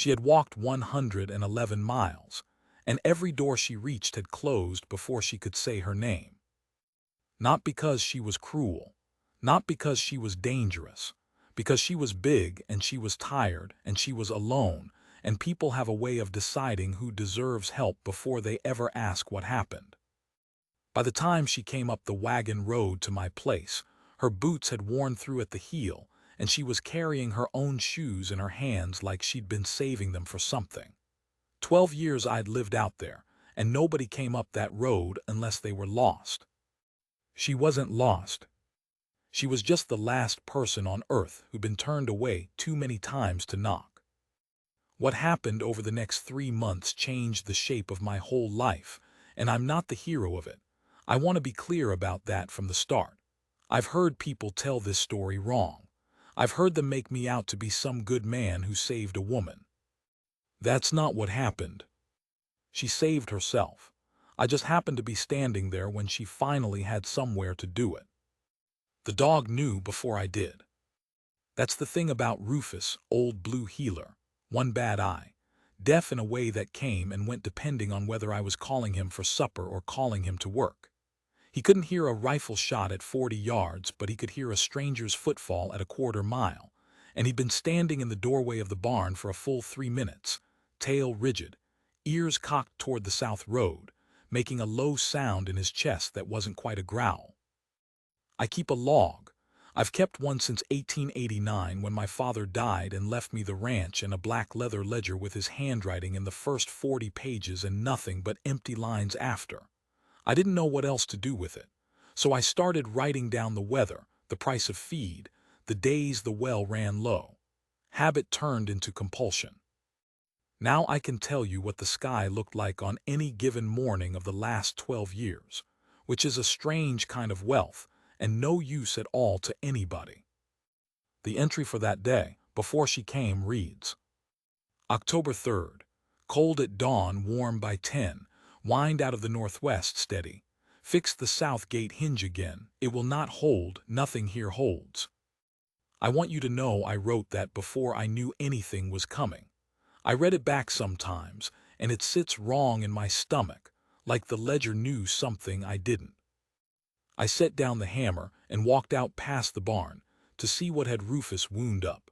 She had walked 111 miles, and every door she reached had closed before she could say her name. Not because she was cruel, not because she was dangerous, because she was big and she was tired and she was alone, and people have a way of deciding who deserves help before they ever ask what happened. By the time she came up the wagon road to my place, her boots had worn through at the heel, and she was carrying her own shoes in her hands like she'd been saving them for something. 12 years I'd lived out there, and nobody came up that road unless they were lost. She wasn't lost. She was just the last person on earth who'd been turned away too many times to knock. What happened over the next 3 months changed the shape of my whole life, and I'm not the hero of it. I want to be clear about that from the start. I've heard people tell this story wrong. I've heard them make me out to be some good man who saved a woman. That's not what happened. She saved herself. I just happened to be standing there when she finally had somewhere to do it. The dog knew before I did. That's the thing about Rufus, old blue heeler. One bad eye. Deaf in a way that came and went depending on whether I was calling him for supper or calling him to work. He couldn't hear a rifle shot at 40 yards, but he could hear a stranger's footfall at a quarter-mile, and he'd been standing in the doorway of the barn for a full 3 minutes, tail rigid, ears cocked toward the south road, making a low sound in his chest that wasn't quite a growl. I keep a log. I've kept one since 1889 when my father died and left me the ranch and a black leather ledger with his handwriting in the first 40 pages and nothing but empty lines after. I didn't know what else to do with it, so I started writing down the weather, the price of feed, the days the well ran low. Habit turned into compulsion. Now I can tell you what the sky looked like on any given morning of the last 12 years, which is a strange kind of wealth and no use at all to anybody. The entry for that day, before she came, reads: October 3rd. Cold at dawn, warm by 10. Wind out of the northwest steady. Fixed the south gate hinge again. It will not hold, nothing here holds. I want you to know I wrote that before I knew anything was coming. I read it back sometimes, and it sits wrong in my stomach, like the ledger knew something I didn't. I set down the hammer and walked out past the barn to see what had Rufus wound up.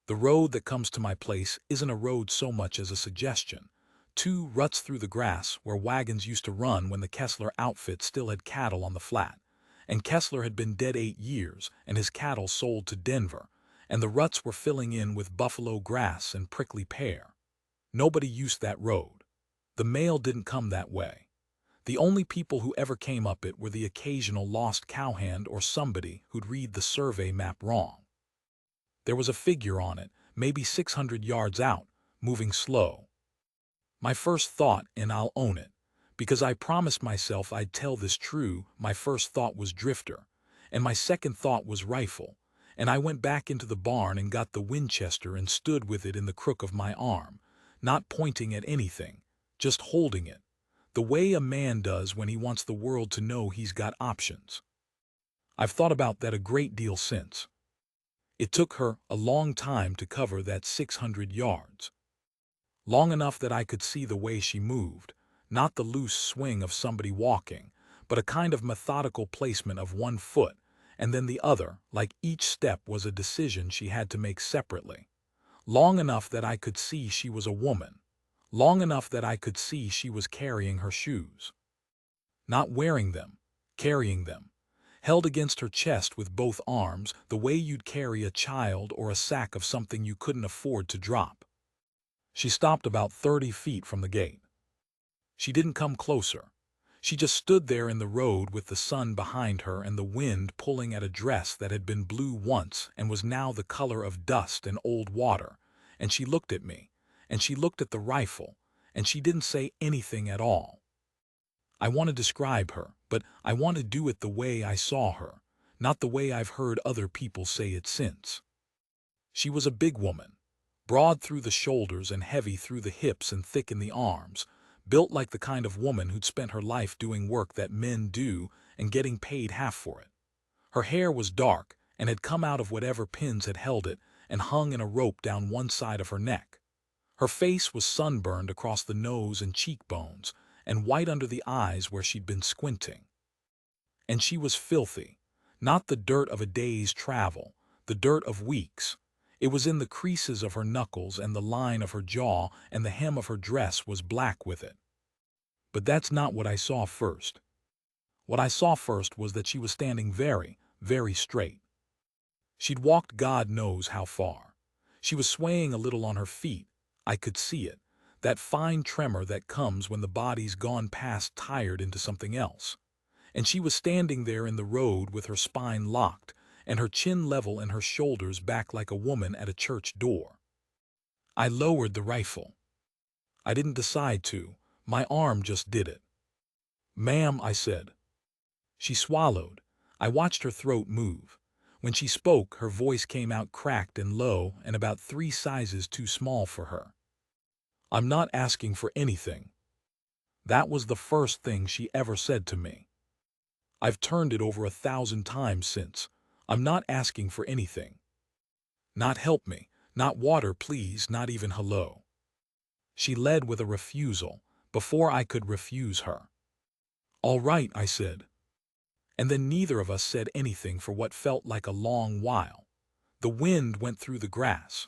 The road that comes to my place isn't a road so much as a suggestion. 2 ruts through the grass where wagons used to run when the Kessler outfit still had cattle on the flat, and Kessler had been dead 8 years and his cattle sold to Denver, and the ruts were filling in with buffalo grass and prickly pear. Nobody used that road. The mail didn't come that way. The only people who ever came up it were the occasional lost cowhand or somebody who'd read the survey map wrong. There was a figure on it, maybe 600 yards out, moving slow. My first thought, and I'll own it, because I promised myself I'd tell this true, my first thought was drifter, and my second thought was rifle, and I went back into the barn and got the Winchester and stood with it in the crook of my arm, not pointing at anything, just holding it, the way a man does when he wants the world to know he's got options. I've thought about that a great deal since. It took her a long time to cover that 600 yards. Long enough that I could see the way she moved, not the loose swing of somebody walking, but a kind of methodical placement of one foot, and then the other, like each step was a decision she had to make separately. Long enough that I could see she was a woman. Long enough that I could see she was carrying her shoes. Not wearing them, carrying them, held against her chest with both arms, the way you'd carry a child or a sack of something you couldn't afford to drop. She stopped about 30 feet from the gate. She didn't come closer. She just stood there in the road with the sun behind her and the wind pulling at a dress that had been blue once and was now the color of dust and old water, and she looked at me. And she looked at the rifle, and she didn't say anything at all. I want to describe her, but I want to do it the way I saw her, not the way I've heard other people say it since. She was a big woman, broad through the shoulders and heavy through the hips and thick in the arms, built like the kind of woman who'd spent her life doing work that men do and getting paid half for it. Her hair was dark and had come out of whatever pins had held it and hung in a rope down one side of her neck. Her face was sunburned across the nose and cheekbones, and white under the eyes where she'd been squinting. And she was filthy. Not the dirt of a day's travel, the dirt of weeks. It was in the creases of her knuckles and the line of her jaw, and the hem of her dress was black with it. But that's not what I saw first. What I saw first was that she was standing very, very straight. She'd walked God knows how far. She was swaying a little on her feet. I could see it, that fine tremor that comes when the body's gone past tired into something else. And she was standing there in the road with her spine locked, and her chin level and her shoulders back like a woman at a church door. I lowered the rifle. I didn't decide to. My arm just did it. "Ma'am," I said. She swallowed. I watched her throat move. When she spoke, her voice came out cracked and low and about 3 sizes too small for her. "I'm not asking for anything." That was the first thing she ever said to me. I've turned it over 1,000 times since. I'm not asking for anything. Not help me, not water please, not even hello. She led with a refusal, before I could refuse her. "All right," I said. And then neither of us said anything for what felt like a long while. The wind went through the grass.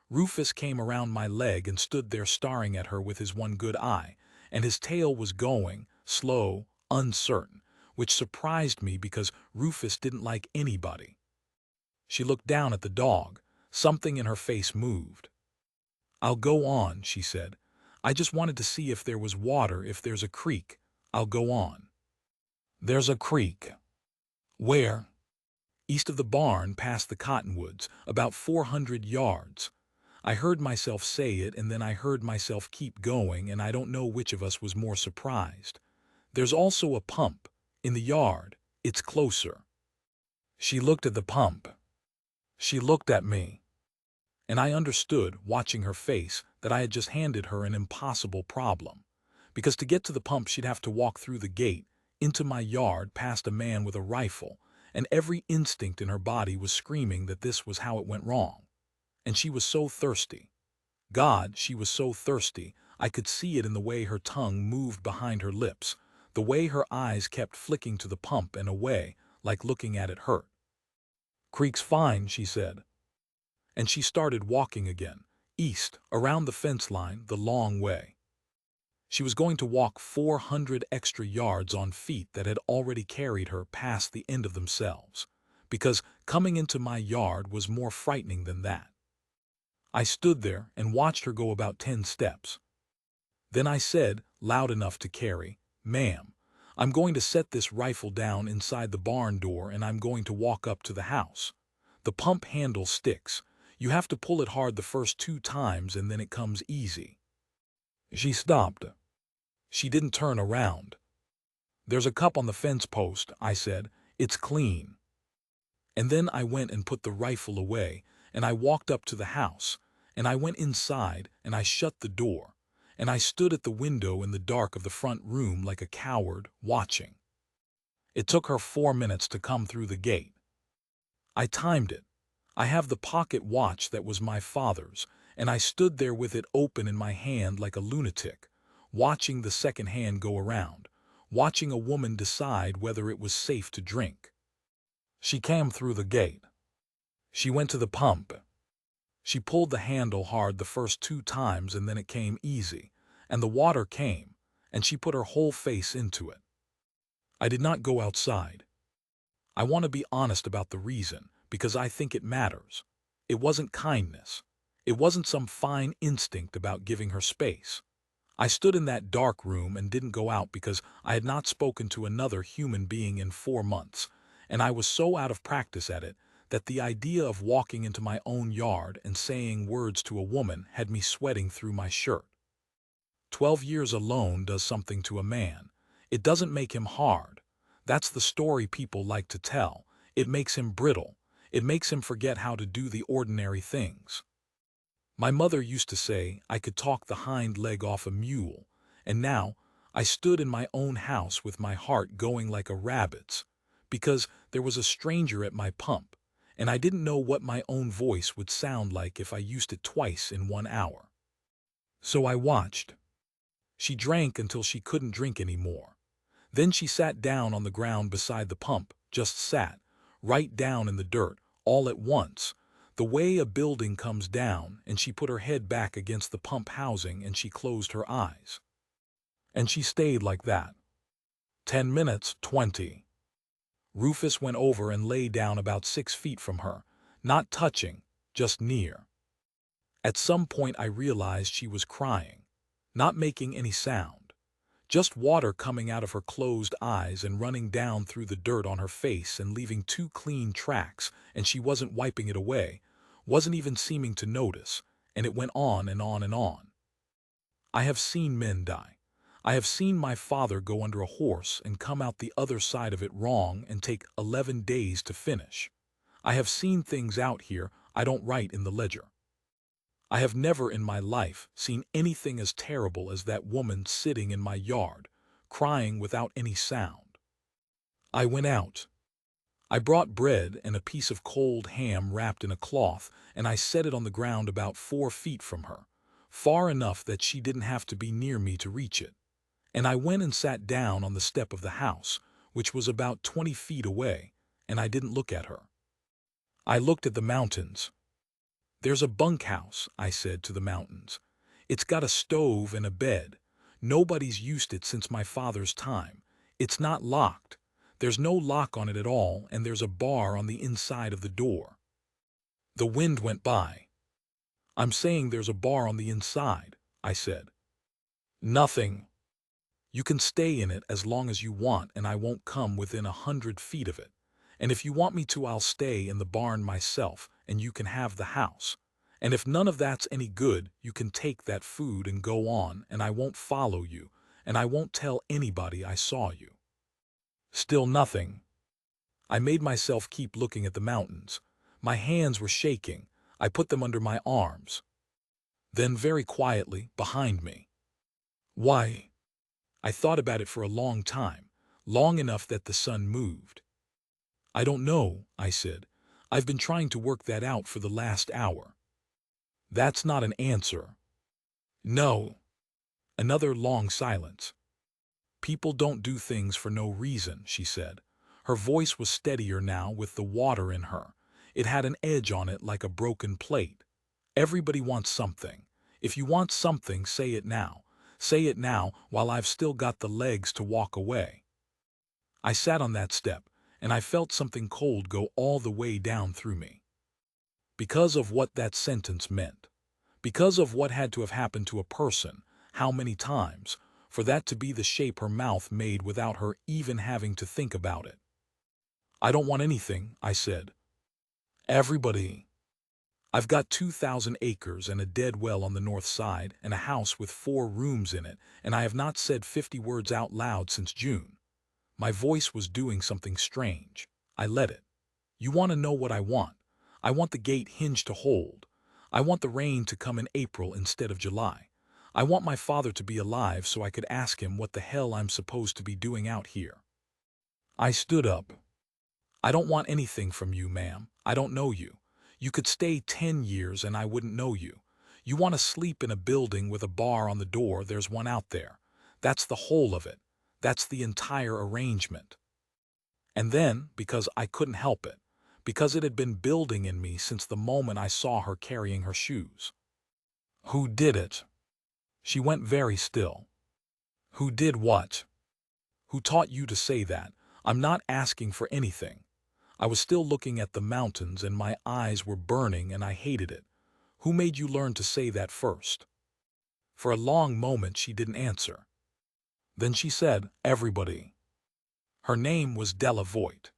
Rufus came around my leg and stood there staring at her with his one good eye, and his tail was going, slow, uncertain, which surprised me because Rufus didn't like anybody. She looked down at the dog. Something in her face moved. "I'll go on," she said. "I just wanted to see if there was water, if there's a creek. I'll go on." "There's a creek." "Where?" "East of the barn, past the cottonwoods, about 400 yards. I heard myself say it, and then I heard myself keep going, and I don't know which of us was more surprised. There's also a pump. In the yard. It's closer." She looked at the pump. She looked at me. And I understood, watching her face, that I had just handed her an impossible problem. Because to get to the pump she'd have to walk through the gate, into my yard, past a man with a rifle, and every instinct in her body was screaming that this was how it went wrong. And she was so thirsty. God, she was so thirsty. I could see it in the way her tongue moved behind her lips, the way her eyes kept flicking to the pump and away, like looking at it hurt. "Creek's fine," she said. And she started walking again, east, around the fence line, the long way. She was going to walk 400 extra yards on feet that had already carried her past the end of themselves, because coming into my yard was more frightening than that. I stood there and watched her go about 10 steps. Then I said, loud enough to carry, "Ma'am, I'm going to set this rifle down inside the barn door and I'm going to walk up to the house. The pump handle sticks. You have to pull it hard the first 2 times and then it comes easy." She stopped. She didn't turn around. "There's a cup on the fence post," I said. "It's clean." And then I went and put the rifle away, and I walked up to the house, and I went inside, and I shut the door, and I stood at the window in the dark of the front room like a coward, watching. It took her 4 minutes to come through the gate. I timed it. I have the pocket watch that was my father's, and I stood there with it open in my hand like a lunatic, watching the second hand go around, watching a woman decide whether it was safe to drink. She came through the gate. She went to the pump. She pulled the handle hard the first 2 times and then it came easy, and the water came, and she put her whole face into it. I did not go outside. I want to be honest about the reason, because I think it matters. It wasn't kindness. It wasn't some fine instinct about giving her space. I stood in that dark room and didn't go out because I had not spoken to another human being in 4 months, and I was so out of practice at it that the idea of walking into my own yard and saying words to a woman had me sweating through my shirt. 12 years alone does something to a man. It doesn't make him hard. That's the story people like to tell. It makes him brittle. It makes him forget how to do the ordinary things. My mother used to say I could talk the hind leg off a mule, and now I stood in my own house with my heart going like a rabbit's, because there was a stranger at my pump, and I didn't know what my own voice would sound like if I used it twice in 1 hour. So I watched. She drank until she couldn't drink anymore. Then she sat down on the ground beside the pump, just sat, right down in the dirt, all at once, the way a building comes down, and she put her head back against the pump housing and she closed her eyes. And she stayed like that. 10 minutes, 20. Rufus went over and lay down about 6 feet from her, not touching, just near. At some point I realized she was crying, not making any sound. Just water coming out of her closed eyes and running down through the dirt on her face and leaving 2 clean tracks, and she wasn't wiping it away, wasn't even seeming to notice, and it went on and on and on. I have seen men die. I have seen my father go under a horse and come out the other side of it wrong and take 11 days to finish. I have seen things out here I don't write in the ledger. I have never in my life seen anything as terrible as that woman sitting in my yard, crying without any sound. I went out. I brought bread and a piece of cold ham wrapped in a cloth, and I set it on the ground about 4 feet from her, far enough that she didn't have to be near me to reach it. And I went and sat down on the step of the house, which was about 20 feet away, and I didn't look at her. I looked at the mountains. "There's a bunkhouse," I said to the mountains. "It's got a stove and a bed. Nobody's used it since my father's time. It's not locked. There's no lock on it at all, and there's a bar on the inside of the door." The wind went by. "I'm saying there's a bar on the inside," I said. "Nothing. You can stay in it as long as you want, and I won't come within 100 feet of it. And if you want me to, I'll stay in the barn myself, and you can have the house. And if none of that's any good, you can take that food and go on, and I won't follow you, and I won't tell anybody I saw you." Still nothing. I made myself keep looking at the mountains. My hands were shaking. I put them under my arms. Then very quietly, behind me. "Why?" I thought about it for a long time, long enough that the sun moved. "I don't know," I said. "I've been trying to work that out for the last hour." "That's not an answer." "No." Another long silence. "People don't do things for no reason," she said. Her voice was steadier now with the water in her. It had an edge on it like a broken plate. "Everybody wants something. If you want something, say it now. Say it now while I've still got the legs to walk away." I sat on that step, and I felt something cold go all the way down through me. Because of what that sentence meant. Because of what had to have happened to a person, how many times, for that to be the shape her mouth made without her even having to think about it. "I don't want anything," I said. "Everybody. I've got 2,000 acres and a dead well on the north side and a house with 4 rooms in it, and I have not said 50 words out loud since June." My voice was doing something strange. I let it. "You want to know what I want? I want the gate hinge to hold. I want the rain to come in April instead of July. I want my father to be alive so I could ask him what the hell I'm supposed to be doing out here." I stood up. "I don't want anything from you, ma'am. I don't know you. You could stay 10 years and I wouldn't know you. You want to sleep in a building with a bar on the door, there's one out there. That's the whole of it. That's the entire arrangement." And then, because I couldn't help it, because it had been building in me since the moment I saw her carrying her shoes. "Who did it?" She went very still. "Who did what?" "Who taught you to say that? I'm not asking for anything." I was still looking at the mountains and my eyes were burning and I hated it. "Who made you learn to say that first?" For a long moment she didn't answer. Then she said, "Everybody." Her name was Della Voigt.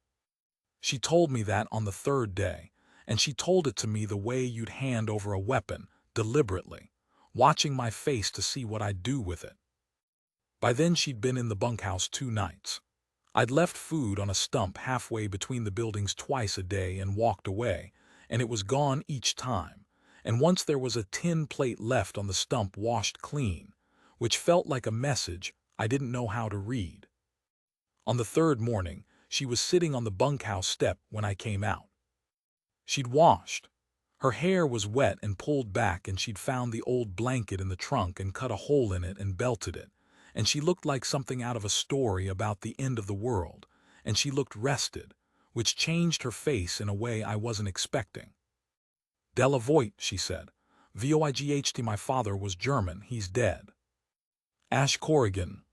She told me that on the 3rd day, and she told it to me the way you'd hand over a weapon, deliberately, watching my face to see what I'd do with it. By then she'd been in the bunkhouse 2 nights. I'd left food on a stump halfway between the buildings twice a day and walked away, and it was gone each time, and once there was a tin plate left on the stump washed clean, which felt like a message I didn't know how to read. On the 3rd morning, she was sitting on the bunkhouse step when I came out. She'd washed. Her hair was wet and pulled back, and she'd found the old blanket in the trunk and cut a hole in it and belted it. And she looked like something out of a story about the end of the world, and she looked rested, which changed her face in a way I wasn't expecting. "Della Voigt," she said. "Voigt, my father was German, he's dead." "Ash Corrigan."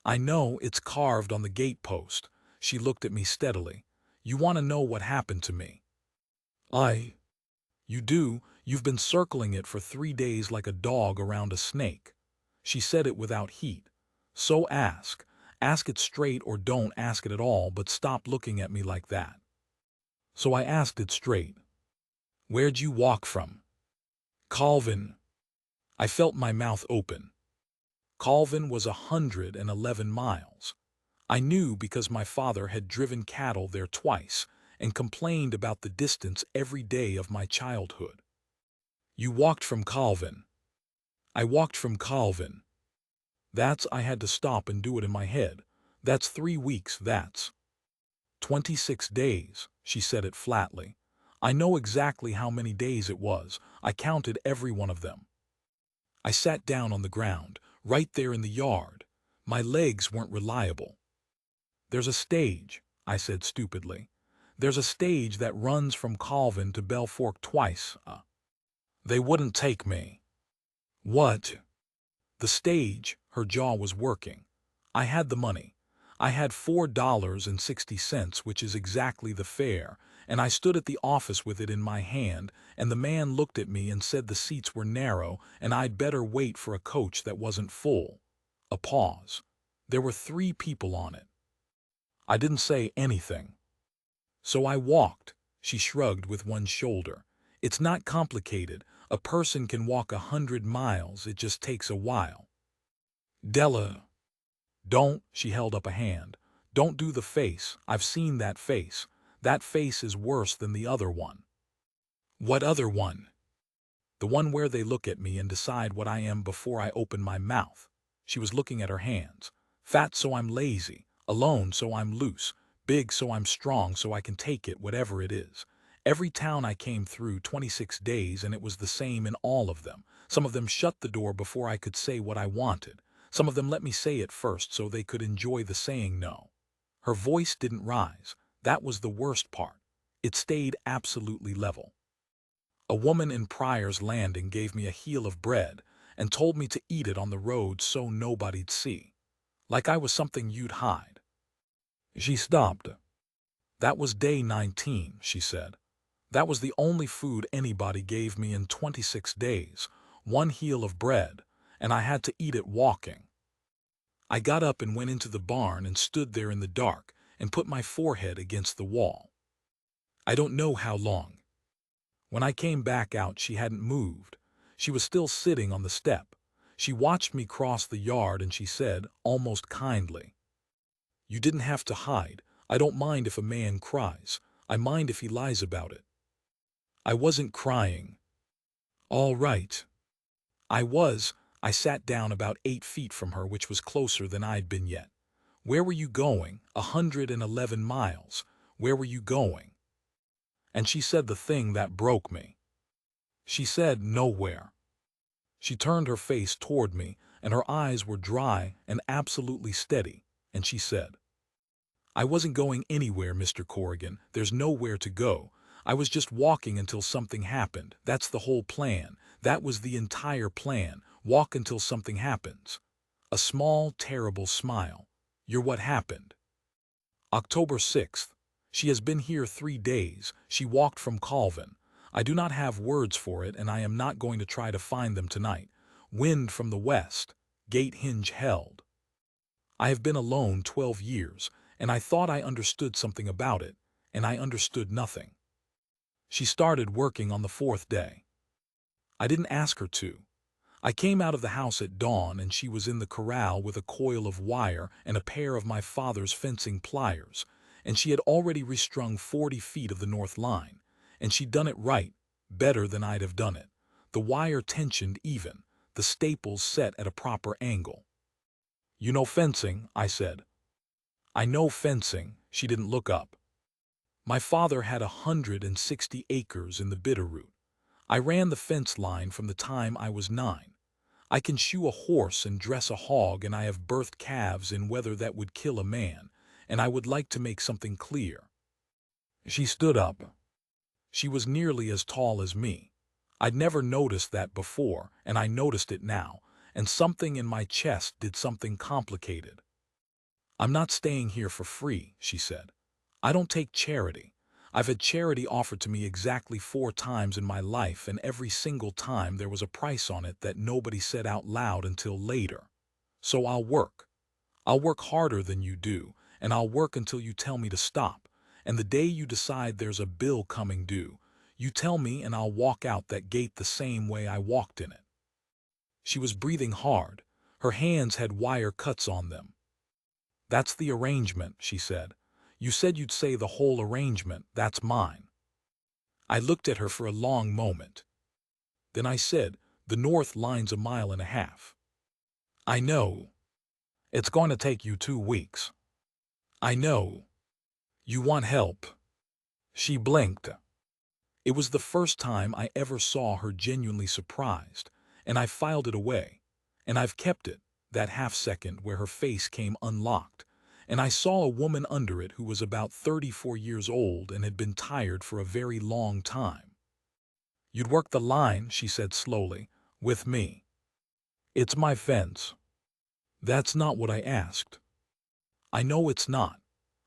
"I know, it's carved on the gatepost." She looked at me steadily. "You want to know what happened to me?" "You do, you've been circling it for 3 days like a dog around a snake." She said it without heat. "So ask. Ask it straight or don't ask it at all, but stop looking at me like that." So I asked it straight. "Where'd you walk from?" "Calvin." I felt my mouth open. Calvin was 111 miles. I knew because my father had driven cattle there twice and complained about the distance every day of my childhood. "You walked from Calvin." "I walked from Calvin." I had to stop and do it in my head. "That's 3 weeks, that's 26 days, she said it flatly. "I know exactly how many days it was. I counted every one of them." I sat down on the ground, right there in the yard. My legs weren't reliable. "There's a stage," I said stupidly. "There's a stage that runs from Calvin to Belfork twice. They wouldn't take me." "What?" "The stage," her jaw was working. "I had the money. I had $4.60, which is exactly the fare, and I stood at the office with it in my hand, and the man looked at me and said the seats were narrow and I'd better wait for a coach that wasn't full." A pause. "There were 3 people on it." I didn't say anything. "So I walked." She shrugged with one shoulder. "It's not complicated. A person can walk 100 miles, it just takes a while." "Della." "Don't," she held up a hand. "Don't do the face. I've seen that face. That face is worse than the other one." "What other one?" "The one where they look at me and decide what I am before I open my mouth." She was looking at her hands. "Fat so I'm lazy, alone so I'm loose, big so I'm strong so I can take it, whatever it is." Every town I came through, 26 days, and it was the same in all of them. Some of them shut the door before I could say what I wanted. Some of them let me say it first so they could enjoy the saying no. Her voice didn't rise. That was the worst part. It stayed absolutely level. "A woman in Pryor's Landing gave me a heel of bread and told me to eat it on the road so nobody'd see. Like I was something you'd hide." She stopped. "That was day 19, she said. "That was the only food anybody gave me in 26 days, 1 heel of bread, and I had to eat it walking." I got up and went into the barn and stood there in the dark and put my forehead against the wall. I don't know how long. When I came back out, she hadn't moved. She was still sitting on the step. She watched me cross the yard and she said, almost kindly, "You didn't have to hide. I don't mind if a man cries. I mind if he lies about it." I wasn't crying. "All right." I was. I sat down about 8 feet from her, which was closer than I'd been yet. "Where were you going? 111 miles. Where were you going?" And she said the thing that broke me. She said nowhere. She turned her face toward me, and her eyes were dry and absolutely steady, and she said, "I wasn't going anywhere, Mr. Corrigan. There's nowhere to go. I was just walking until something happened. That's the whole plan. That was the entire plan. Walk until something happens." A small, terrible smile. "You're what happened." October 6th. She has been here 3 days. She walked from Calvin. I do not have words for it, and I am not going to try to find them tonight. Wind from the west. Gate hinge held. I have been alone 12 years, and I thought I understood something about it, and I understood nothing. She started working on the 4th day. I didn't ask her to. I came out of the house at dawn, and she was in the corral with a coil of wire and a pair of my father's fencing pliers, and she had already restrung 40 feet of the north line, and she'd done it right, better than I'd have done it. The wire tensioned even, the staples set at a proper angle. "You know fencing?" I said. "I know fencing." She didn't look up. "My father had 160 acres in the Bitterroot. I ran the fence line from the time I was 9. I can shoe a horse and dress a hog, and I have birthed calves in weather that would kill a man, and I would like to make something clear. She stood up. She was nearly as tall as me. I'd never noticed that before, and I noticed it now, and something in my chest did something complicated. "I'm not staying here for free," she said. "I don't take charity. I've had charity offered to me exactly 4 times in my life, and every single time there was a price on it that nobody said out loud until later. So I'll work. I'll work harder than you do, and I'll work until you tell me to stop. And the day you decide there's a bill coming due, you tell me, and I'll walk out that gate the same way I walked in it." She was breathing hard. Her hands had wire cuts on them. "That's the arrangement," she said. "You said you'd say the whole arrangement. That's mine." I looked at her for a long moment. Then I said, "The north line's a mile and a half." "I know. It's going to take you 2 weeks." "I know. You want help." She blinked. It was the first time I ever saw her genuinely surprised, and I filed it away. And I've kept it, that half-second where her face came unlocked, and I saw a woman under it who was about 34 years old and had been tired for a very long time. "You'd work the line," she said slowly, "with me." "It's my fence." "That's not what I asked." "I know it's not."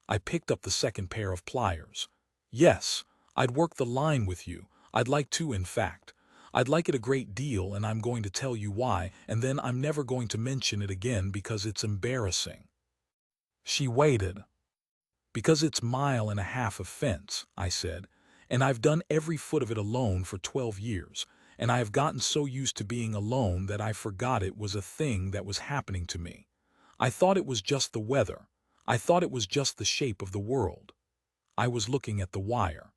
I picked up the second pair of pliers. "Yes, I'd work the line with you. I'd like to, in fact. I'd like it a great deal, and I'm going to tell you why, and then I'm never going to mention it again because it's embarrassing." She waited. "Because it's 1.5 miles of fence," I said, "and I've done every foot of it alone for 12 years, and I have gotten so used to being alone that I forgot it was a thing that was happening to me. I thought it was just the weather. I thought it was just the shape of the world." I was looking at the wire.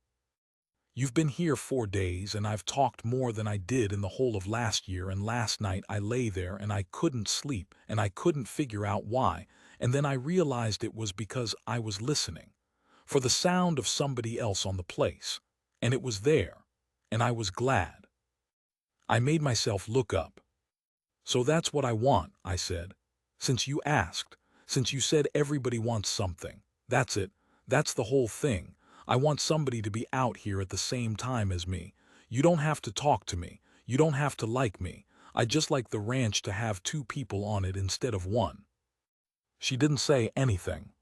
"You've been here 4 days, and I've talked more than I did in the whole of last year, and last night I lay there and I couldn't sleep, and I couldn't figure out why, and then I realized it was because I was listening for the sound of somebody else on the place, and it was there, and I was glad." I made myself look up. "So that's what I want," I said. "Since you asked, since you said everybody wants something, that's it, that's the whole thing. I want somebody to be out here at the same time as me. You don't have to talk to me. You don't have to like me. I'd just like the ranch to have 2 people on it instead of 1. She didn't say anything.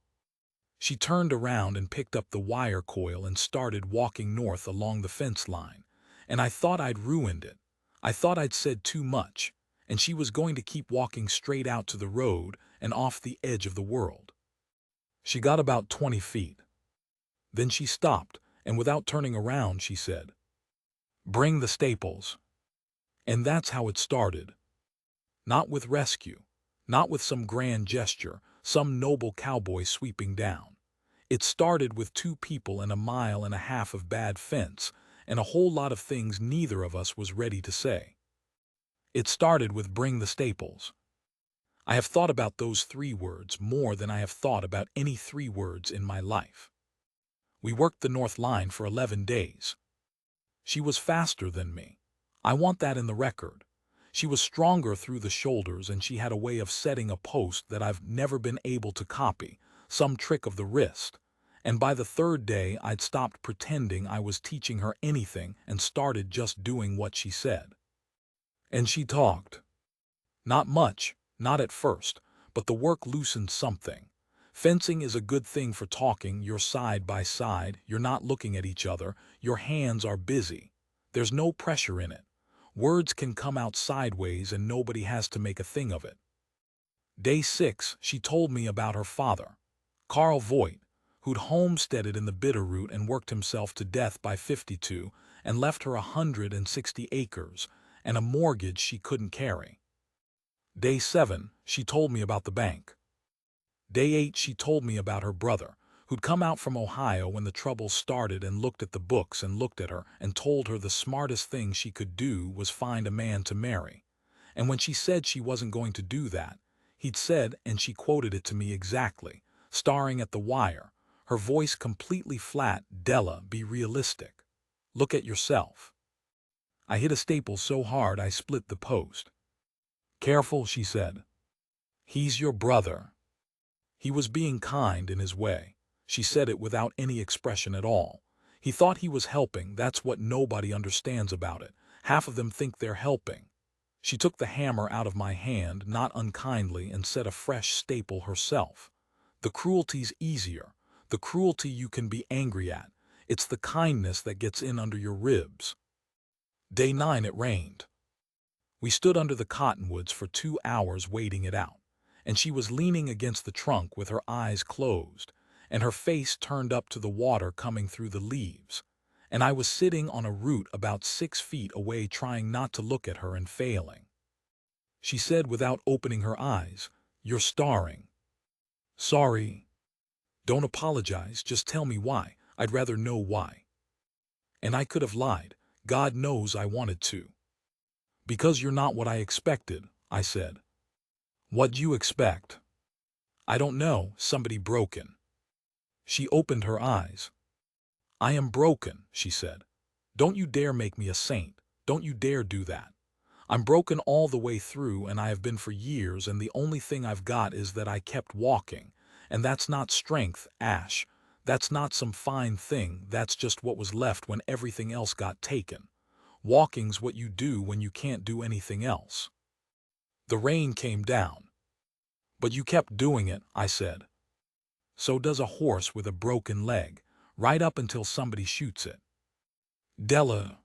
She turned around and picked up the wire coil and started walking north along the fence line. And I thought I'd ruined it. I thought I'd said too much, and she was going to keep walking straight out to the road and off the edge of the world. She got about 20 feet. Then she stopped, and without turning around, she said, "Bring the staples." And that's how it started. Not with rescue, not with some grand gesture, some noble cowboy sweeping down. It started with 2 people and 1.5 miles of bad fence, and a whole lot of things neither of us was ready to say. It started with "bring the staples." I have thought about those 3 words more than I have thought about any 3 words in my life. We worked the north line for 11 days. She was faster than me. I want that in the record. She was stronger through the shoulders, and she had a way of setting a post that I've never been able to copy, some trick of the wrist. And by the 3rd day, I'd stopped pretending I was teaching her anything and started just doing what she said. And she talked. Not much, not at first, but the work loosened something. Fencing is a good thing for talking. You're side by side, you're not looking at each other, your hands are busy. There's no pressure in it. Words can come out sideways and nobody has to make a thing of it. Day 6, she told me about her father, Carl Voigt, who'd homesteaded in the Bitterroot and worked himself to death by 52 and left her 160 acres and a mortgage she couldn't carry. Day 7, she told me about the bank. Day 8, she told me about her brother, who'd come out from Ohio when the trouble started and looked at the books and looked at her and told her the smartest thing she could do was find a man to marry. And when she said she wasn't going to do that, he'd said, and she quoted it to me exactly, staring at the wire, her voice completely flat, "Della, be realistic. Look at yourself." I hit a staple so hard I split the post. "Careful," she said. "He's your brother." He was being kind in his way. She said it without any expression at all. He thought he was helping. That's what nobody understands about it. Half of them think they're helping. She took the hammer out of my hand, not unkindly, and set a fresh staple herself. The cruelty's easier. The cruelty you can be angry at. It's the kindness that gets in under your ribs. Day 9 it rained. We stood under the cottonwoods for 2 hours waiting it out, and she was leaning against the trunk with her eyes closed, and her face turned up to the water coming through the leaves, and I was sitting on a root about 6 feet away trying not to look at her and failing. She said without opening her eyes, "You're starring." "Sorry." "Don't apologize, just tell me why. I'd rather know why." And I could have lied. God knows I wanted to. "Because you're not what I expected," I said. "What'd you expect?" "I don't know, somebody broken." She opened her eyes. "I am broken," she said. "Don't you dare make me a saint. Don't you dare do that. I'm broken all the way through, and I have been for years, and the only thing I've got is that I kept walking. And that's not strength, Ash. That's not some fine thing. That's just what was left when everything else got taken. Walking's what you do when you can't do anything else." The rain came down. "But you kept doing it," I said. "So does a horse with a broken leg, right up until somebody shoots it." "Della."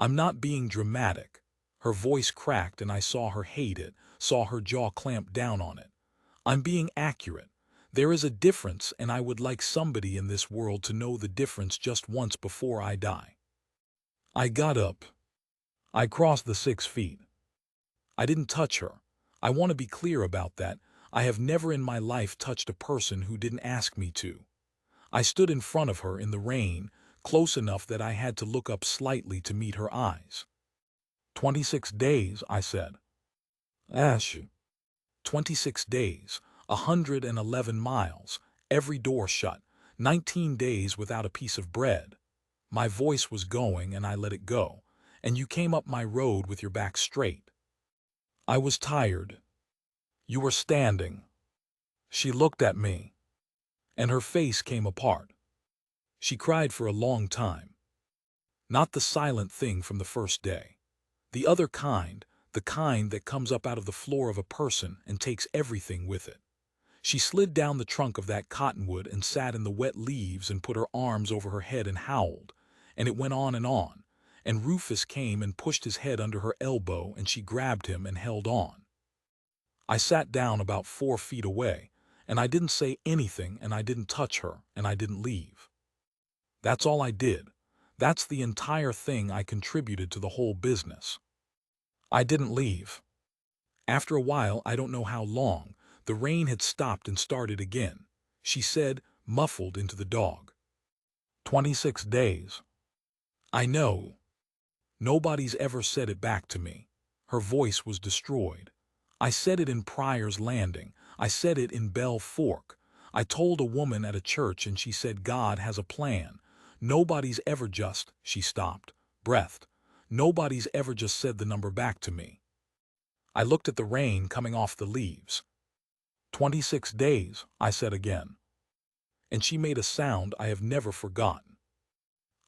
"I'm not being dramatic." Her voice cracked and I saw her hate it, saw her jaw clamp down on it. "I'm being accurate. There is a difference, and I would like somebody in this world to know the difference just once before I die." I got up. I crossed the 6 feet. I didn't touch her. I want to be clear about that. I have never in my life touched a person who didn't ask me to. I stood in front of her in the rain, close enough that I had to look up slightly to meet her eyes. 26 days, I said. Ash. 26 days, 111 miles, every door shut, 19 days without a piece of bread. My voice was going and I let it go, and you came up my road with your back straight. I was tired. You were standing. She looked at me, and her face came apart. She cried for a long time. Not the silent thing from the first day. The other kind, the kind that comes up out of the floor of a person and takes everything with it. She slid down the trunk of that cottonwood and sat in the wet leaves and put her arms over her head and howled, and it went on, and Rufus came and pushed his head under her elbow and she grabbed him and held on. I sat down about 4 feet away, and I didn't say anything, and I didn't touch her, and I didn't leave. That's all I did. That's the entire thing I contributed to the whole business. I didn't leave. After a while, I don't know how long, the rain had stopped and started again. She said, muffled into the dog. 26 days. I know. Nobody's ever said it back to me. Her voice was destroyed. I said it in Pryor's Landing. I said it in Bell Fork. I told a woman at a church and she said God has a plan. Nobody's ever just, she stopped, breathed. Nobody's ever just said the number back to me. I looked at the rain coming off the leaves. 26 days, I said again. And she made a sound I have never forgotten.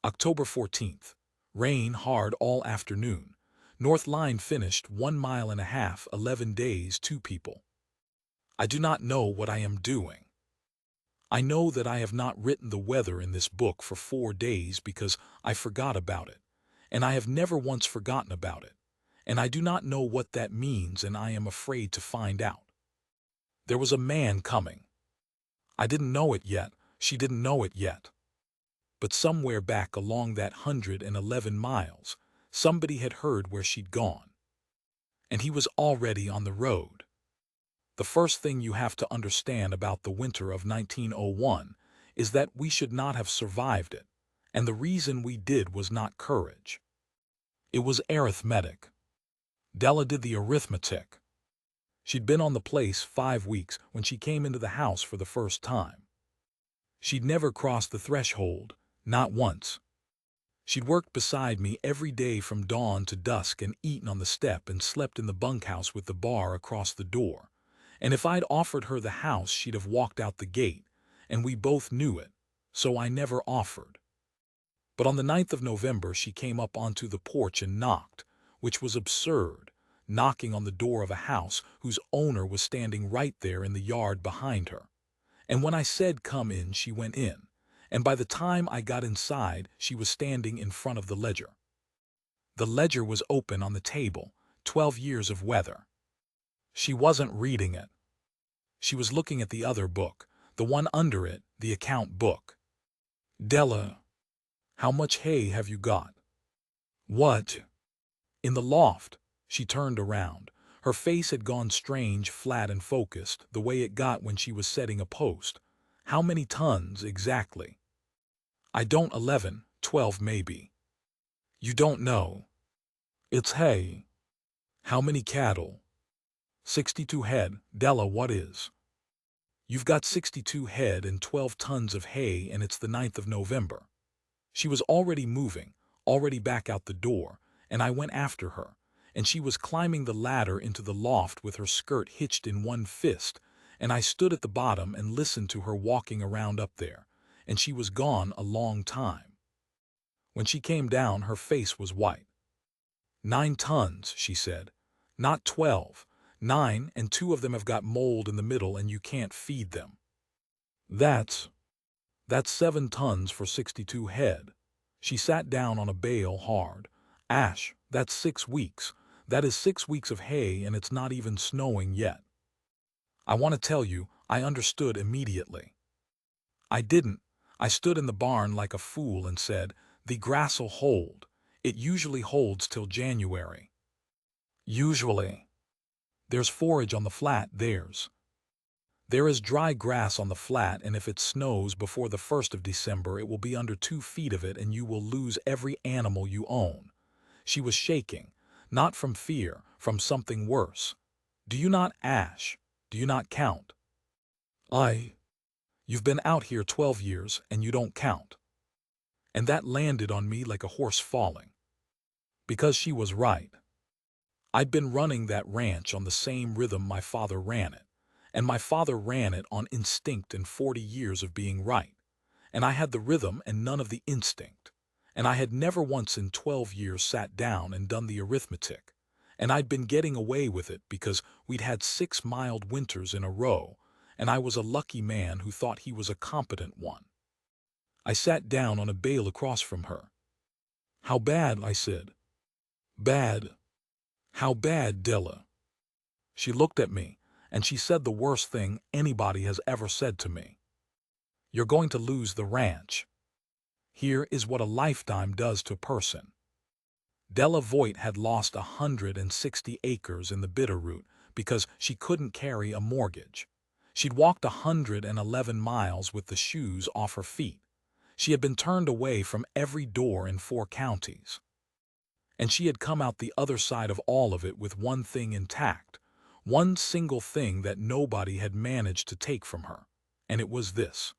October 14th. Rain hard all afternoon. North Line finished 1.5 miles, 11 days, 2 people. I do not know what I am doing. I know that I have not written the weather in this book for 4 days because I forgot about it, and I have never once forgotten about it, and I do not know what that means, and I am afraid to find out. There was a man coming. I didn't know it yet, she didn't know it yet. But somewhere back along that 111 miles, somebody had heard where she'd gone. And he was already on the road. The first thing you have to understand about the winter of 1901 is that we should not have survived it, and the reason we did was not courage. It was arithmetic. Della did the arithmetic. She'd been on the place 5 weeks when she came into the house for the first time. She'd never crossed the threshold, not once. She'd worked beside me every day from dawn to dusk and eaten on the step and slept in the bunkhouse with the bar across the door. And if I'd offered her the house, she'd have walked out the gate, and we both knew it, so I never offered. But on the 9th of November, she came up onto the porch and knocked, which was absurd, knocking on the door of a house whose owner was standing right there in the yard behind her. And when I said come in, she went in, and by the time I got inside, she was standing in front of the ledger. The ledger was open on the table, 12 years of weather. She wasn't reading it. She was looking at the other book, the one under it, the account book. Della, how much hay have you got? What? In the loft. She turned around. Her face had gone strange, flat and focused, the way it got when she was setting a post. How many tons, exactly? I don't 11, 12 maybe. You don't know. It's hay. How many cattle? 62 head. Della, what is? You've got 62 head and 12 tons of hay, and it's the 9th of November. She was already moving, already back out the door, and I went after her, and she was climbing the ladder into the loft with her skirt hitched in one fist, and I stood at the bottom and listened to her walking around up there, and she was gone a long time. When she came down, her face was white. 9 tons, she said. Not 12. 9, and 2 of them have got mold in the middle and you can't feed them. That's 7 tons for 62 head. She sat down on a bale hard. Ash, that's 6 weeks. That is 6 weeks of hay, and it's not even snowing yet. I want to tell you, I understood immediately. I didn't. I stood in the barn like a fool and said, the grass'll hold. It usually holds till January. Usually. There's forage on the flat, There is dry grass on the flat, and if it snows before the 1st of December, it will be under 2 feet of it and you will lose every animal you own. She was shaking, not from fear, from something worse. Do you not, Ash? Do you not count? You've been out here 12 years and you don't count. And that landed on me like a horse falling. Because she was right. I'd been running that ranch on the same rhythm my father ran it, and my father ran it on instinct and 40 years of being right. And I had the rhythm and none of the instinct. And I had never once in 12 years sat down and done the arithmetic. And I'd been getting away with it because we'd had 6 mild winters in a row, and I was a lucky man who thought he was a competent one. I sat down on a bale across from her. How bad, I said. Bad. How bad, Della? She looked at me, and she said the worst thing anybody has ever said to me. You're going to lose the ranch. Here is what a lifetime does to a person. Della Voigt had lost 160 acres in the Bitterroot because she couldn't carry a mortgage. She'd walked 111 miles with the shoes off her feet. She had been turned away from every door in 4 counties. And she had come out the other side of all of it with one thing intact, one single thing that nobody had managed to take from her, and it was this.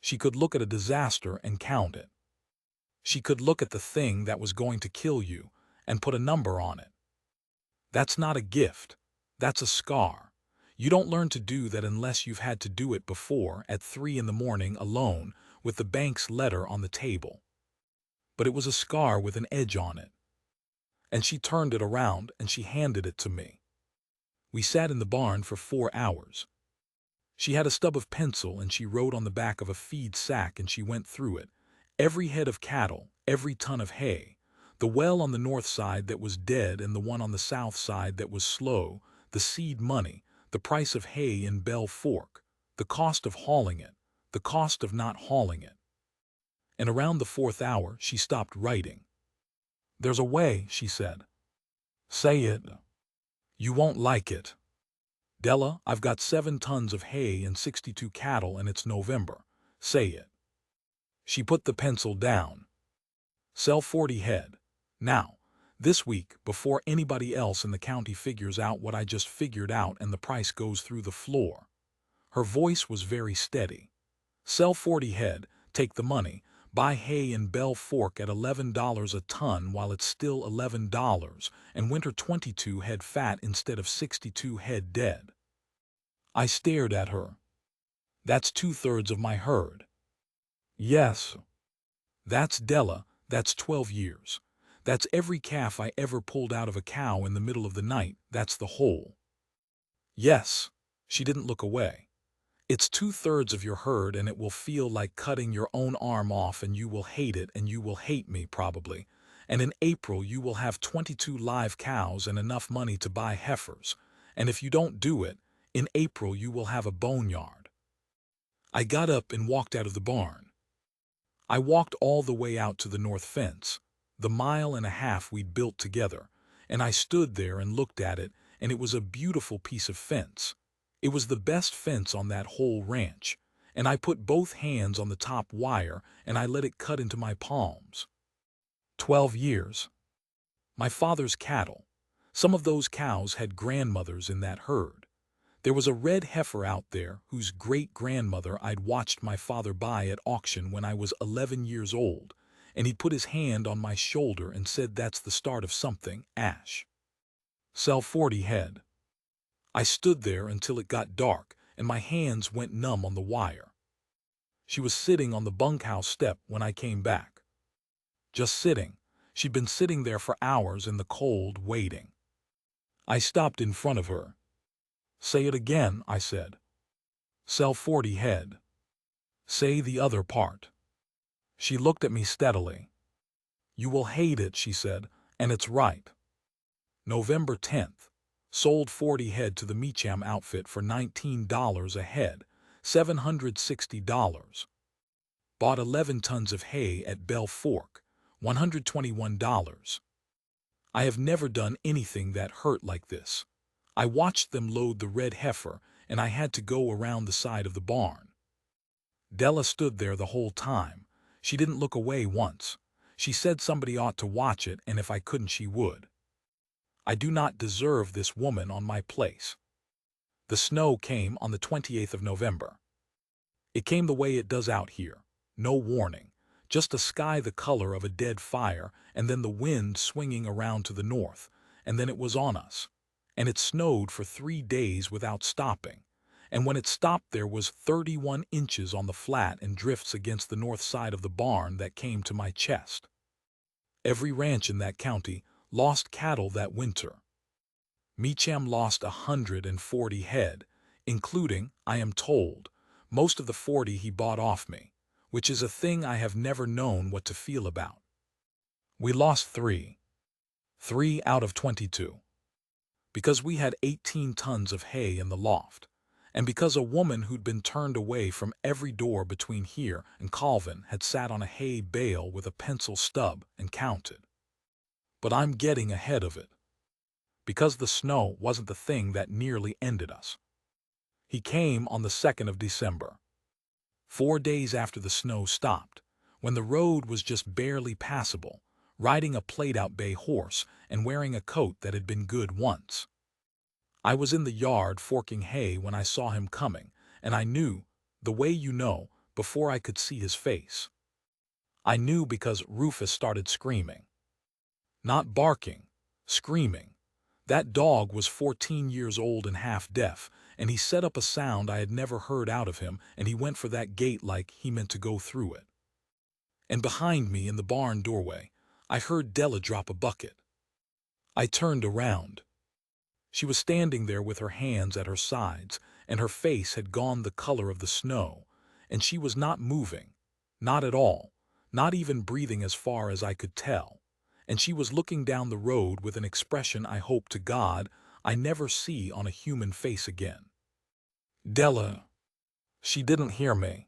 She could look at a disaster and count it. She could look at the thing that was going to kill you and put a number on it. That's not a gift. That's a scar. You don't learn to do that unless you've had to do it before at 3 in the morning alone with the bank's letter on the table. But it was a scar with an edge on it. And she turned it around and she handed it to me. We sat in the barn for 4 hours. She had a stub of pencil and she wrote on the back of a feed sack and she went through it. Every head of cattle, every ton of hay, the well on the north side that was dead and the one on the south side that was slow, the seed money, the price of hay in Bell Fork, the cost of hauling it, the cost of not hauling it. And around the 4th hour, she stopped writing. There's a way, she said. Say it. You won't like it. Della, I've got 7 tons of hay and 62 cattle and it's November. Say it. She put the pencil down. Sell 40 head. Now, this week, before anybody else in the county figures out what I just figured out and the price goes through the floor. Her voice was very steady. Sell 40 head, take the money, Buy hay in Bell Fork at $11 a ton while it's still $11, and winter 22 head fat instead of 62 head dead. I stared at her. That's 2/3 of my herd. Yes. That's Della, that's 12 years. That's every calf I ever pulled out of a cow in the middle of the night, that's the whole. Yes. She didn't look away. It's 2/3 of your herd, and it will feel like cutting your own arm off, and you will hate it, and you will hate me probably. And in April you will have 22 live cows and enough money to buy heifers. And if you don't do it, in April you will have a boneyard. I got up and walked out of the barn. I walked all the way out to the north fence, the 1.5 miles we'd built together, and I stood there and looked at it, and it was a beautiful piece of fence. It was the best fence on that whole ranch, and I put both hands on the top wire and I let it cut into my palms. 12 years. My father's cattle. Some of those cows had grandmothers in that herd. There was a red heifer out there whose great-grandmother I'd watched my father buy at auction when I was 11 years old, and he put his hand on my shoulder and said, "That's the start of something, Ash. Sell 40 head." I stood there until it got dark, and my hands went numb on the wire. She was sitting on the bunkhouse step when I came back. Just sitting. She'd been sitting there for hours in the cold, waiting. I stopped in front of her. "Say it again," I said. "Sell 40 head. Say the other part." She looked at me steadily. "You will hate it," she said, "and it's right." November 10th. Sold 40 head to the Meacham outfit for $19 a head, $760. Bought 11 tons of hay at Bell Fork, $121. I have never done anything that hurt like this. I watched them load the red heifer, and I had to go around the side of the barn. Della stood there the whole time. She didn't look away once. She said somebody ought to watch it, and if I couldn't, she would. I do not deserve this woman on my place. The snow came on the 28th of November. It came the way it does out here. No warning. Just a sky the color of a dead fire, and then the wind swinging around to the north, and then it was on us. And it snowed for 3 days without stopping. And when it stopped, there was 31 inches on the flat and drifts against the north side of the barn that came to my chest. Every ranch in that county lost cattle that winter. Meacham lost 140 head, including, I am told, most of the 40 he bought off me, which is a thing I have never known what to feel about. We lost 3 out of 22. Because we had 18 tons of hay in the loft, and because a woman who'd been turned away from every door between here and Colvin had sat on a hay bale with a pencil stub and counted. But I'm getting ahead of it. Because the snow wasn't the thing that nearly ended us. He came on the 2nd of December. 4 days after the snow stopped, when the road was just barely passable, riding a played-out bay horse and wearing a coat that had been good once. I was in the yard forking hay when I saw him coming, and I knew, the way you know, before I could see his face. I knew because Rufus started screaming. Not barking, screaming. That dog was 14 years old and half-deaf, and he set up a sound I had never heard out of him, and he went for that gate like he meant to go through it. And behind me in the barn doorway, I heard Della drop a bucket. I turned around. She was standing there with her hands at her sides, and her face had gone the color of the snow, and she was not moving, not at all, not even breathing as far as I could tell, and she was looking down the road with an expression I hope to God I never see on a human face again. "Della." She didn't hear me.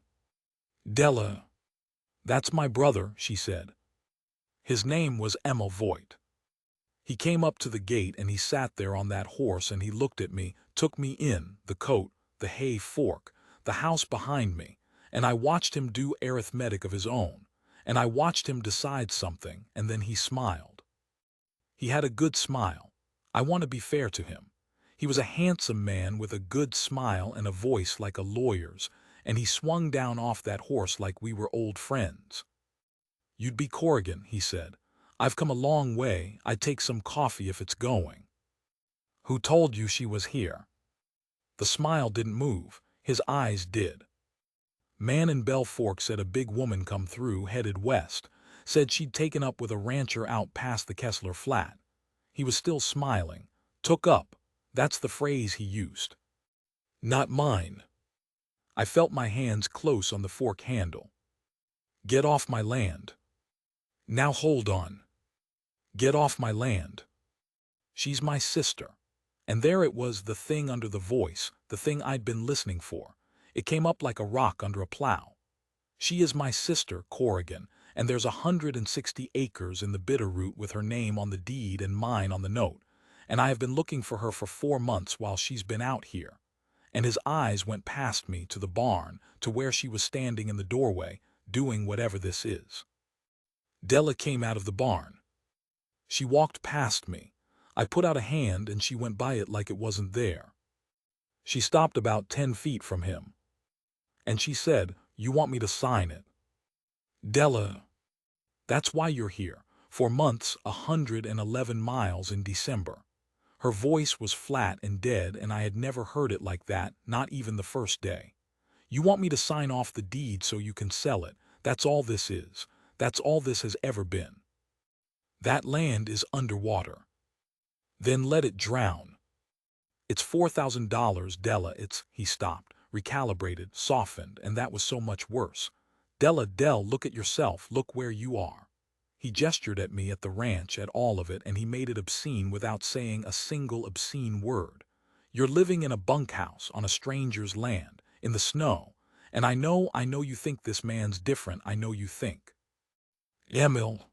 "Della." "That's my brother," she said. His name was Emil Voigt. He came up to the gate and he sat there on that horse and he looked at me, took me in, the coat, the hay fork, the house behind me, and I watched him do arithmetic of his own, and I watched him decide something, and then he smiled. He had a good smile. I want to be fair to him. He was a handsome man with a good smile and a voice like a lawyer's, and he swung down off that horse like we were old friends. You'd be Corrigan, he said. I've come a long way. I'd take some coffee if it's going. Who told you she was here? The smile didn't move. His eyes did. Man in Bell Fork said a big woman come through, headed west. Said she'd taken up with a rancher out past the Kessler Flat. He was still smiling. Took up. That's the phrase he used. Not mine. I felt my hands close on the fork handle. Get off my land. Now hold on. Get off my land. She's my sister. And there it was, the thing under the voice, the thing I'd been listening for. It came up like a rock under a plow. She is my sister, Corrigan, and there's 160 acres in the Bitterroot with her name on the deed and mine on the note, and I have been looking for her for 4 months while she's been out here. And his eyes went past me to the barn, to where she was standing in the doorway, doing whatever this is. Della came out of the barn. She walked past me. I put out a hand and she went by it like it wasn't there. She stopped about 10 feet from him. And she said, "You want me to sign it?" Della, that's why you're here. 4 months, 111 miles in December. Her voice was flat and dead, and I had never heard it like that, not even the first day. You want me to sign off the deed so you can sell it. That's all this is. That's all this has ever been. That land is underwater. Then let it drown. It's $4,000, Della, he stopped, recalibrated, softened, and that was so much worse. Della, look at yourself, look where you are. He gestured at me, at the ranch, at all of it, and he made it obscene without saying a single obscene word. You're living in a bunkhouse on a stranger's land, in the snow, and I know you think this man's different, I know you think. Emil.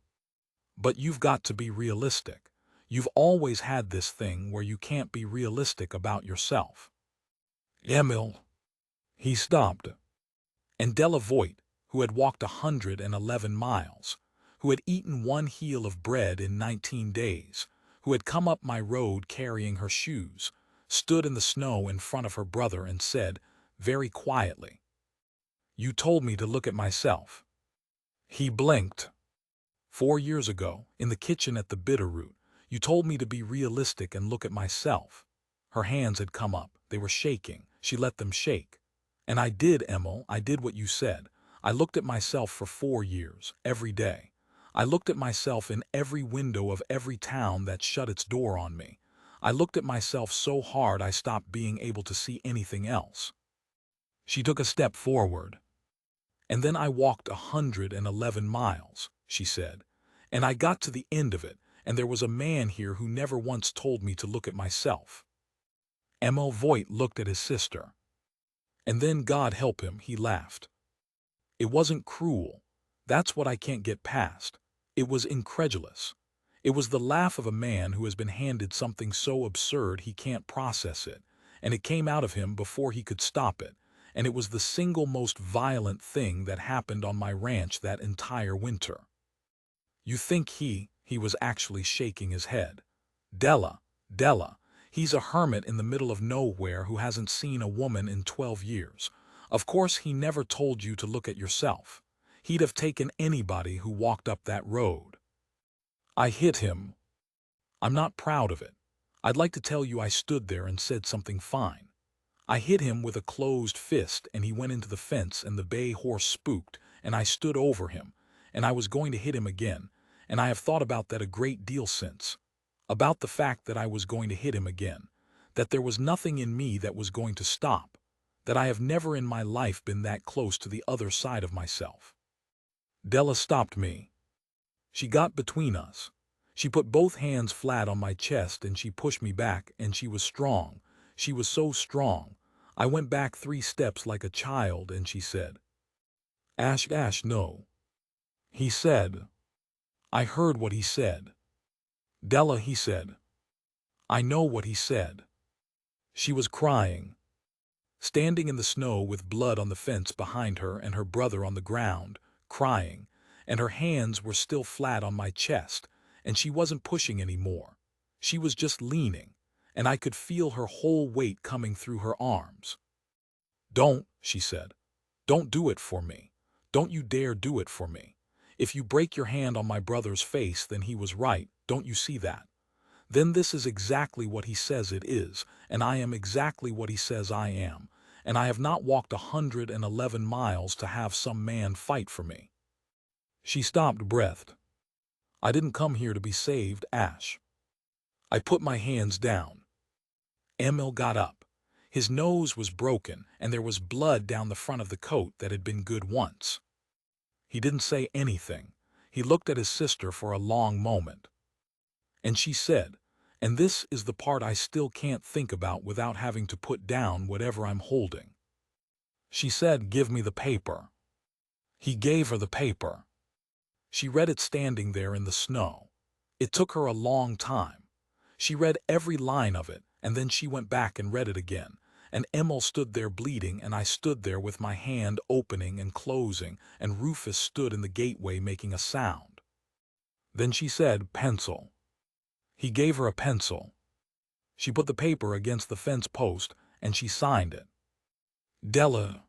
But you've got to be realistic. You've always had this thing where you can't be realistic about yourself. Emil. He stopped. And Della Voigt, who had walked 111 miles, who had eaten 1 heel of bread in 19 days, who had come up my road carrying her shoes, stood in the snow in front of her brother and said, very quietly, "You told me to look at myself." He blinked. 4 years ago, in the kitchen at the Bitterroot, you told me to be realistic and look at myself. Her hands had come up. They were shaking. She let them shake. And I did, Emil. I did what you said. I looked at myself for 4 years, every day. I looked at myself in every window of every town that shut its door on me. I looked at myself so hard I stopped being able to see anything else. She took a step forward. And then I walked 111 miles, she said. And I got to the end of it, and there was a man here who never once told me to look at myself. Emil Voigt looked at his sister. And then, God help him, he laughed. It wasn't cruel. That's what I can't get past. It was incredulous. It was the laugh of a man who has been handed something so absurd he can't process it, and it came out of him before he could stop it, and it was the single most violent thing that happened on my ranch that entire winter. You think he was actually shaking his head. Della, he's a hermit in the middle of nowhere who hasn't seen a woman in 12 years. Of course he never told you to look at yourself. He'd have taken anybody who walked up that road. I hit him. I'm not proud of it. I'd like to tell you I stood there and said something fine. I hit him with a closed fist and he went into the fence and the bay horse spooked and I stood over him and I was going to hit him again, and I have thought about that a great deal since. About the fact that I was going to hit him again, that there was nothing in me that was going to stop, that I have never in my life been that close to the other side of myself. Della stopped me. She got between us. She put both hands flat on my chest and she pushed me back, and she was strong. She was so strong. I went back 3 steps like a child and she said, Ash, no. He said. I heard what he said. Della, he said. I know what he said. She was crying. Standing in the snow with blood on the fence behind her and her brother on the ground, crying, and her hands were still flat on my chest, and she wasn't pushing anymore. She was just leaning, and I could feel her whole weight coming through her arms. Don't, she said. Don't do it for me. Don't you dare do it for me. If you break your hand on my brother's face, then he was right, don't you see that? Then this is exactly what he says it is, and I am exactly what he says I am, and I have not walked 111 miles to have some man fight for me." She stopped, breathed. "I didn't come here to be saved, Ash." I put my hands down. Emil got up. His nose was broken, and there was blood down the front of the coat that had been good once. He didn't say anything. He looked at his sister for a long moment. And she said, and this is the part I still can't think about without having to put down whatever I'm holding. She said, "Give me the paper." He gave her the paper. She read it standing there in the snow. It took her a long time. She read every line of it, and then she went back and read it again. And Emil stood there bleeding, and I stood there with my hand opening and closing, and Rufus stood in the gateway making a sound. Then she said, "Pencil." He gave her a pencil. She put the paper against the fence post, and she signed it. "Della,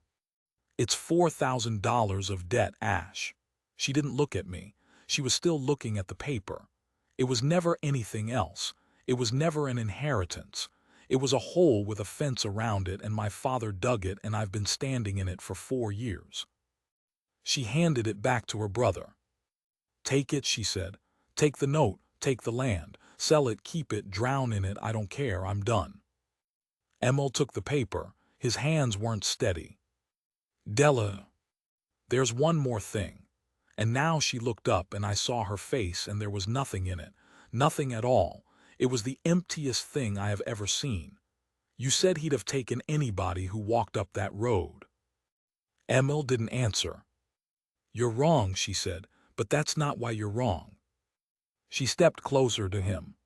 it's $4,000 of debt, Ash." She didn't look at me. She was still looking at the paper. It was never anything else. It was never an inheritance. It was a hole with a fence around it, and my father dug it, and I've been standing in it for 4 years. She handed it back to her brother. "Take it," she said. "Take the note, take the land, sell it, keep it, drown in it, I don't care, I'm done." Emil took the paper. His hands weren't steady. "Della, there's one more thing." And now she looked up, and I saw her face, and there was nothing in it. Nothing at all. It was the emptiest thing I have ever seen. "You said he'd have taken anybody who walked up that road." Emil didn't answer. "You're wrong," she said, "but that's not why you're wrong." She stepped closer to him.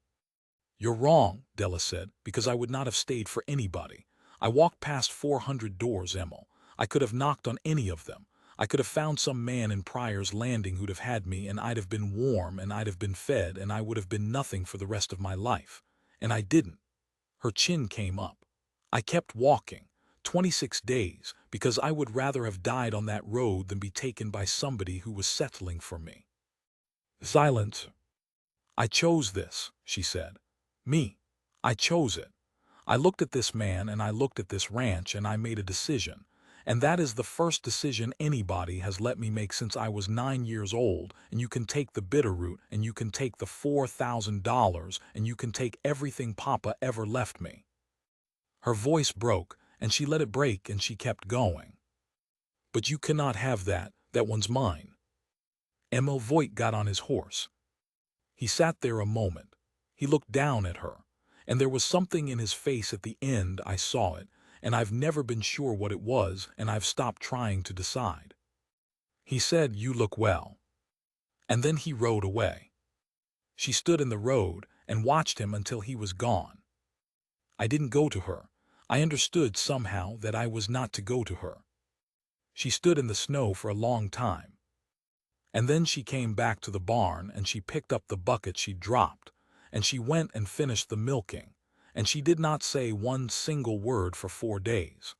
"You're wrong," Della said, "because I would not have stayed for anybody. I walked past 400 doors, Emil. I could have knocked on any of them. I could have found some man in Pryor's Landing who'd have had me, and I'd have been warm, and I'd have been fed, and I would have been nothing for the rest of my life. And I didn't." Her chin came up. "I kept walking, 26 days, because I would rather have died on that road than be taken by somebody who was settling for me." Silence. "I chose this," she said. "Me. I chose it. I looked at this man, and I looked at this ranch, and I made a decision. And that is the first decision anybody has let me make since I was 9 years old, and you can take the bitter root, and you can take the $4,000, and you can take everything Papa ever left me." Her voice broke, and she let it break, and she kept going. "But you cannot have that, that one's mine." Emil Voigt got on his horse. He sat there a moment. He looked down at her, and there was something in his face at the end, I saw it, and I've never been sure what it was, and I've stopped trying to decide. He said, "You look well." And then he rode away. She stood in the road and watched him until he was gone. I didn't go to her. I understood somehow that I was not to go to her. She stood in the snow for a long time. And then she came back to the barn, and she picked up the bucket she'd dropped, and she went and finished the milking, and she did not say one single word for 4 days.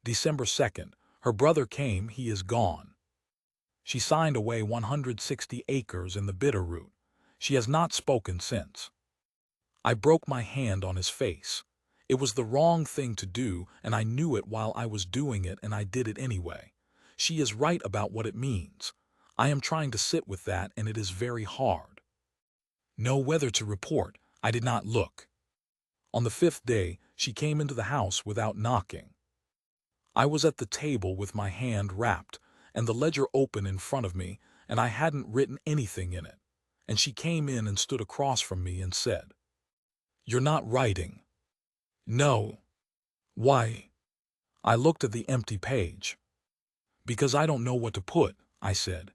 December 2nd, her brother came, he is gone. She signed away 160 acres in the Bitterroot. She has not spoken since. I broke my hand on his face. It was the wrong thing to do, and I knew it while I was doing it, and I did it anyway. She is right about what it means. I am trying to sit with that, and it is very hard. No weather to report. I did not look. On the 5th day, she came into the house without knocking. I was at the table with my hand wrapped, and the ledger open in front of me, and I hadn't written anything in it. And she came in and stood across from me and said, "You're not writing." "No." "Why?" I looked at the empty page. "Because I don't know what to put," I said.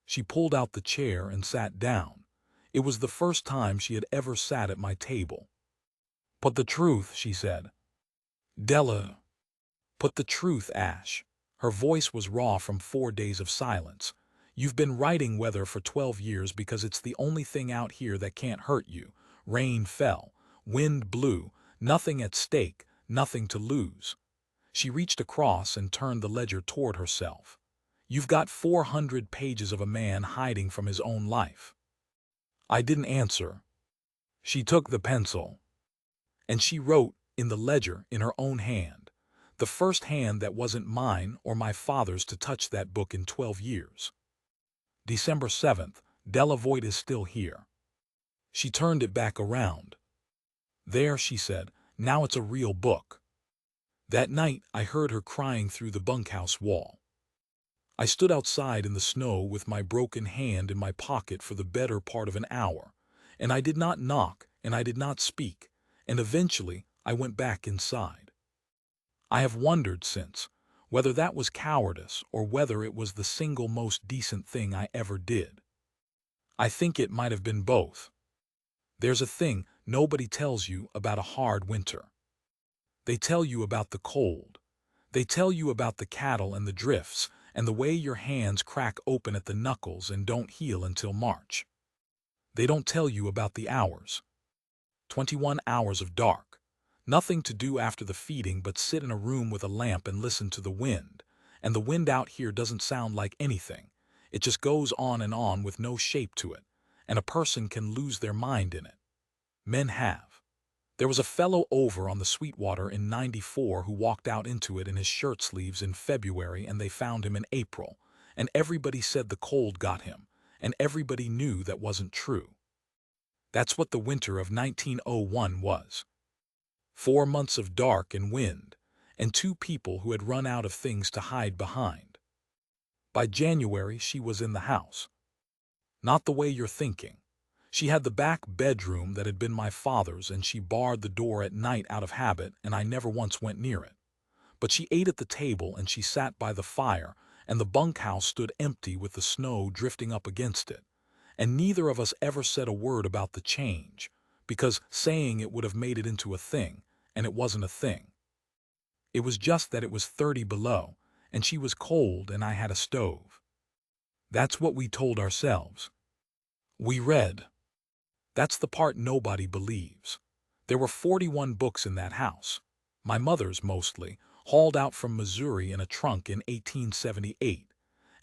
She pulled out the chair and sat down. It was the first time she had ever sat at my table. "Put the truth," she said. "Della." "Put the truth, Ash." Her voice was raw from 4 days of silence. "You've been writing weather for 12 years because it's the only thing out here that can't hurt you. Rain fell, wind blew, nothing at stake, nothing to lose." She reached across and turned the ledger toward herself. You've got 400 pages of a man hiding from his own life." I didn't answer. She took the pencil, and she wrote in the ledger in her own hand, the first hand that wasn't mine or my father's to touch that book in 12 years. December 7th, Della Voigt is still here. She turned it back around. "There," she said, "now it's a real book." That night, I heard her crying through the bunkhouse wall. I stood outside in the snow with my broken hand in my pocket for the better part of an hour, and I did not knock, and I did not speak, and eventually I went back inside. I have wondered since whether that was cowardice or whether it was the single most decent thing I ever did. I think it might have been both. There's a thing nobody tells you about a hard winter. They tell you about the cold. They tell you about the cattle and the drifts, and the way your hands crack open at the knuckles and don't heal until March. They don't tell you about the hours. 21 hours of dark. Nothing to do after the feeding but sit in a room with a lamp and listen to the wind. And the wind out here doesn't sound like anything. It just goes on with no shape to it, and a person can lose their mind in it. Men have. There was a fellow over on the Sweetwater in '94 who walked out into it in his shirt sleeves in February, and they found him in April, and everybody said the cold got him, and everybody knew that wasn't true. That's what the winter of 1901 was. 4 months of dark and wind, and 2 people who had run out of things to hide behind. By January, she was in the house. Not the way you're thinking. She had the back bedroom that had been my father's, and she barred the door at night out of habit, and I never once went near it. But she ate at the table, and she sat by the fire, and the bunkhouse stood empty with the snow drifting up against it. And neither of us ever said a word about the change, because saying it would have made it into a thing, and it wasn't a thing. It was just that it was 30 below, and she was cold, and I had a stove. That's what we told ourselves. We read. That's the part nobody believes. There were 41 books in that house. My mother's mostly, hauled out from Missouri in a trunk in 1878.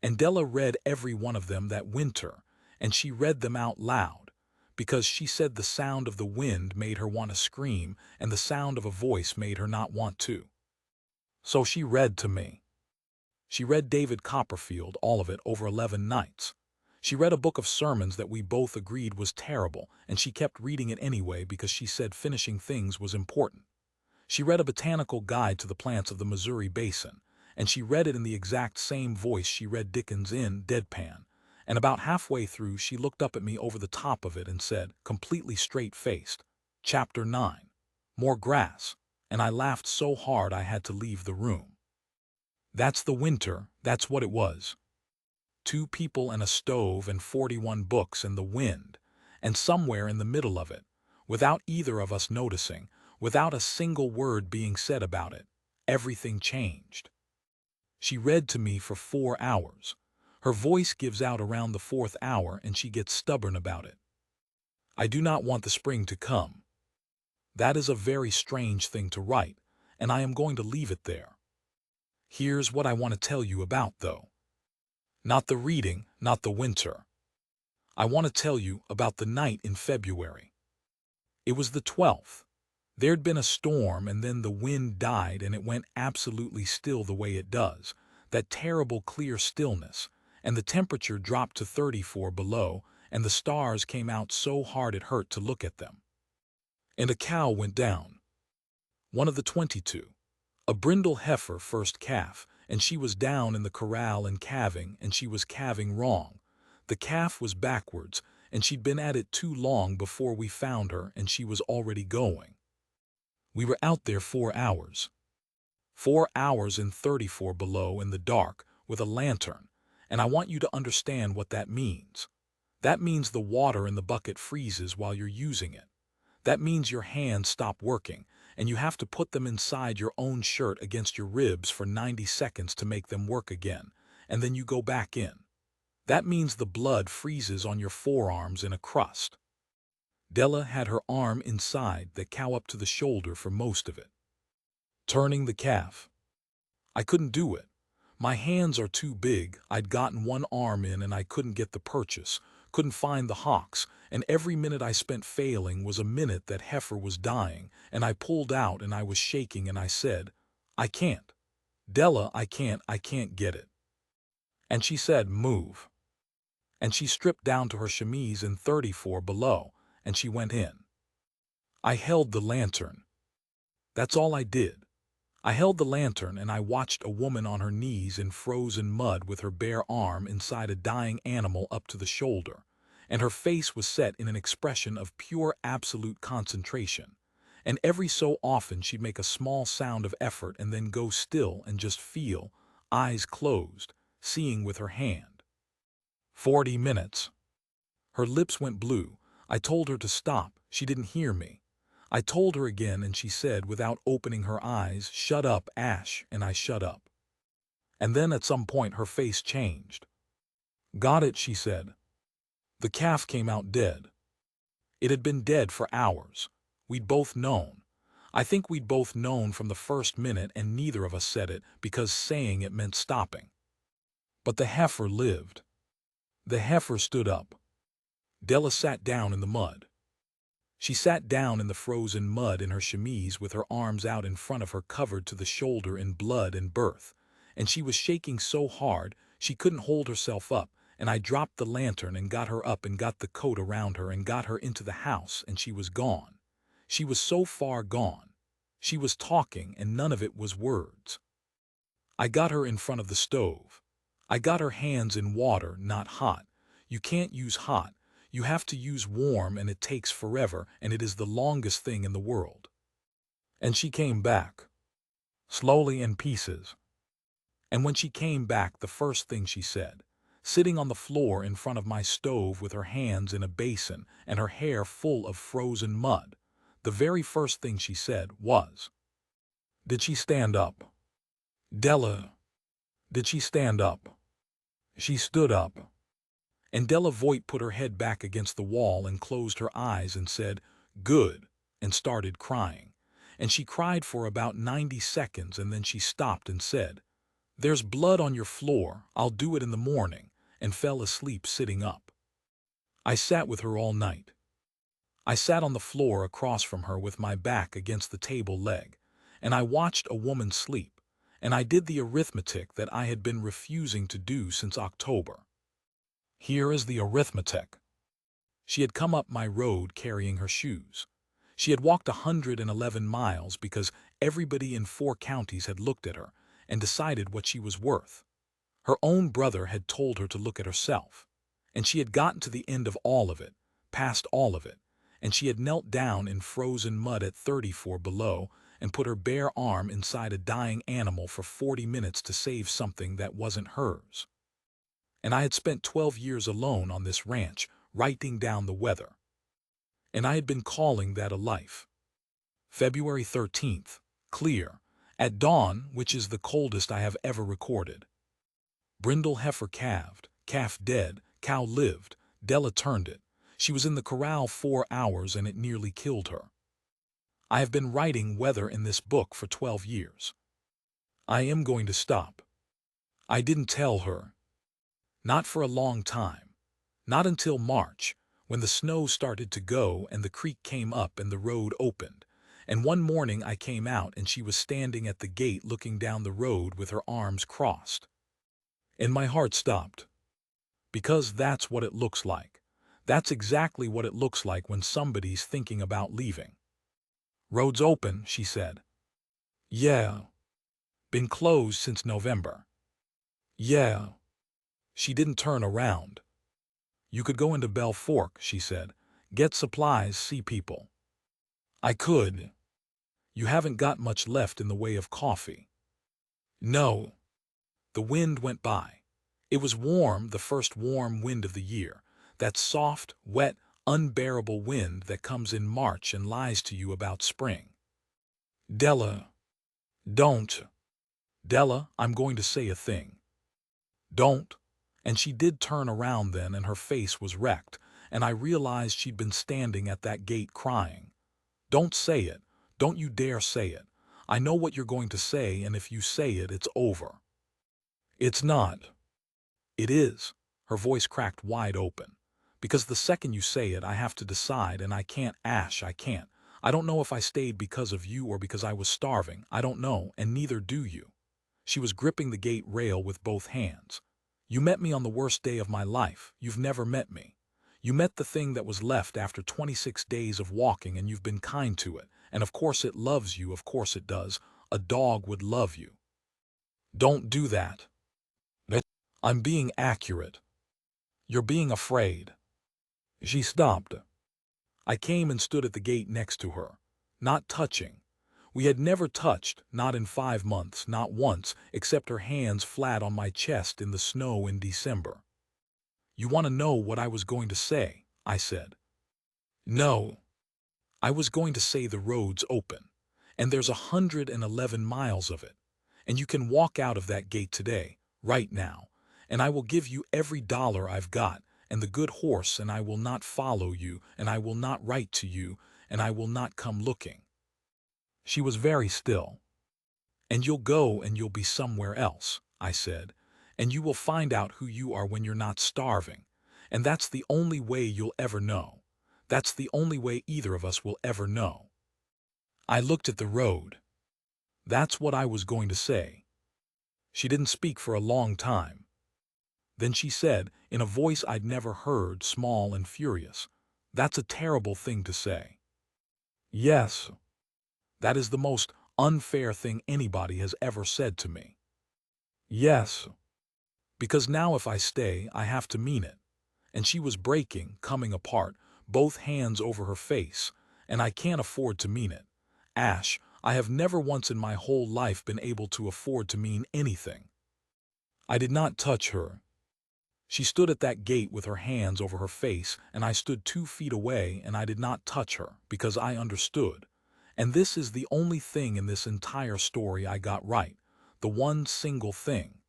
And Della read every one of them that winter, and she read them out loud, because she said the sound of the wind made her want to scream, and the sound of a voice made her not want to. So she read to me. She read David Copperfield, all of it, over 11 nights. She read a book of sermons that we both agreed was terrible, and she kept reading it anyway because she said finishing things was important. She read a botanical guide to the plants of the Missouri Basin, and she read it in the exact same voice she read Dickens in, deadpan, and about halfway through she looked up at me over the top of it and said, completely straight-faced, "Chapter 9, more grass," and I laughed so hard I had to leave the room. That's the winter, that's what it was. 2 people and a stove and 41 books and the wind, and somewhere in the middle of it, without either of us noticing, without a single word being said about it, everything changed. She read to me for 4 hours. Her voice gives out around the 4th hour and she gets stubborn about it. I do not want the spring to come. That is a very strange thing to write, and I am going to leave it there. Here's what I want to tell you about, though. Not the reading, not the winter. I want to tell you about the night in February. It was the 12th. There'd been a storm, and then the wind died and it went absolutely still the way it does, that terrible clear stillness, and the temperature dropped to 34 below, and the stars came out so hard it hurt to look at them. And a cow went down. One of the 22. A brindle heifer first calf, and she was down in the corral and calving, and she was calving wrong. The calf was backwards, and she'd been at it too long before we found her, and she was already going. We were out there 4 hours. 4 hours in 34 below in the dark with a lantern, and I want you to understand what that means. That means the water in the bucket freezes while you're using it. That means your hands stop working, and you have to put them inside your own shirt against your ribs for 90 seconds to make them work again, and then you go back in. That means the blood freezes on your forearms in a crust. Della had her arm inside the cow up to the shoulder for most of it. Turning the calf. I couldn't do it. My hands are too big. I'd gotten one arm in and I couldn't get the purchase, couldn't find the hocks, and every minute I spent failing was a minute that heifer was dying, and I pulled out and I was shaking and I said, I can't. Della, I can't get it. And she said, move. And she stripped down to her chemise in 34 below, and she went in. I held the lantern. That's all I did. I held the lantern and I watched a woman on her knees in frozen mud with her bare arm inside a dying animal up to the shoulder, and her face was set in an expression of pure absolute concentration. And every so often she'd make a small sound of effort and then go still and just feel, eyes closed, seeing with her hand. 40 minutes. Her lips went blue. I told her to stop. She didn't hear me. I told her again and she said without opening her eyes, shut up, Ash, and I shut up. And then at some point her face changed. Got it, she said. The calf came out dead. It had been dead for hours. We'd both known. I think we'd both known from the first minute and neither of us said it because saying it meant stopping. But the heifer lived. The heifer stood up. Della sat down in the mud. She sat down in the frozen mud in her chemise with her arms out in front of her covered to the shoulder in blood and birth, and she was shaking so hard she couldn't hold herself up, and I dropped the lantern and got her up and got the coat around her and got her into the house, and she was gone. She was so far gone. She was talking and none of it was words. I got her in front of the stove. I got her hands in water, not hot. You can't use hot. You have to use warm and it takes forever and it is the longest thing in the world. And she came back. Slowly in pieces. And when she came back, the first thing she said, sitting on the floor in front of my stove with her hands in a basin and her hair full of frozen mud, the very first thing she said was, did she stand up? Della, did she stand up? She stood up. And Della Voigt put her head back against the wall and closed her eyes and said, good, and started crying. And she cried for about 90 seconds and then she stopped and said, there's blood on your floor, I'll do it in the morning, and fell asleep sitting up. I sat with her all night. I sat on the floor across from her with my back against the table leg, and I watched a woman sleep, and I did the arithmetic that I had been refusing to do since October. Here is the arithmetic. She had come up my road carrying her shoes. She had walked 111 miles because everybody in 4 counties had looked at her and decided what she was worth. Her own brother had told her to look at herself. And she had gotten to the end of all of it, past all of it, and she had knelt down in frozen mud at 34 below and put her bare arm inside a dying animal for 40 minutes to save something that wasn't hers. And I had spent 12 years alone on this ranch, writing down the weather. And I had been calling that a life. February 13th, clear, at dawn, which is the coldest I have ever recorded. Brindle heifer calved, calf dead, cow lived, Della turned it. She was in the corral 4 hours and it nearly killed her. I have been writing weather in this book for 12 years. I am going to stop. I didn't tell her. Not for a long time. Not until March, when the snow started to go and the creek came up and the road opened. And one morning I came out and she was standing at the gate looking down the road with her arms crossed. And my heart stopped. Because that's what it looks like. That's exactly what it looks like when somebody's thinking about leaving. Road's open, she said. Yeah. Been closed since November. Yeah. She didn't turn around. You could go into Bell Fork, she said. Get supplies, see people. I could. You haven't got much left in the way of coffee. No. The wind went by. It was warm, the first warm wind of the year. That soft, wet, unbearable wind that comes in March and lies to you about spring. Della. Don't. Della, I'm going to say a thing. Don't. And she did turn around then and her face was wrecked, and I realized she'd been standing at that gate crying. Don't say it. Don't you dare say it. I know what you're going to say, and if you say it, it's over. It's not. It is. Her voice cracked wide open. Because the second you say it, I have to decide, and I can't, Ash, I can't. I don't know if I stayed because of you or because I was starving. I don't know, and neither do you. She was gripping the gate rail with both hands. You met me on the worst day of my life. You've never met me. You met the thing that was left after 26 days of walking, and you've been kind to it. And of course it loves you, of course it does. A dog would love you. Don't do that. I'm being accurate. You're being afraid. She stopped. I came and stood at the gate next to her, not touching. We had never touched, not in 5 months, not once, except her hands flat on my chest in the snow in December. You want to know what I was going to say? I said. No. I was going to say the road's open, and there's 111 miles of it, and you can walk out of that gate today, right now, and I will give you every dollar I've got, and the good horse, and I will not follow you, and I will not write to you, and I will not come looking. She was very still. And you'll go and you'll be somewhere else, I said, and you will find out who you are when you're not starving, and that's the only way you'll ever know. That's the only way either of us will ever know. I looked at the road. That's what I was going to say. She didn't speak for a long time. Then she said, in a voice I'd never heard, small and furious, "That's a terrible thing to say." Yes, that is the most unfair thing anybody has ever said to me. Yes, because now if I stay, I have to mean it. And she was breaking, coming apart, both hands over her face, and I can't afford to mean it. Ash, I have never once in my whole life been able to afford to mean anything. I did not touch her. She stood at that gate with her hands over her face, and I stood 2 feet away, and I did not touch her, because I understood. And this is the only thing in this entire story I got right, the one single thing.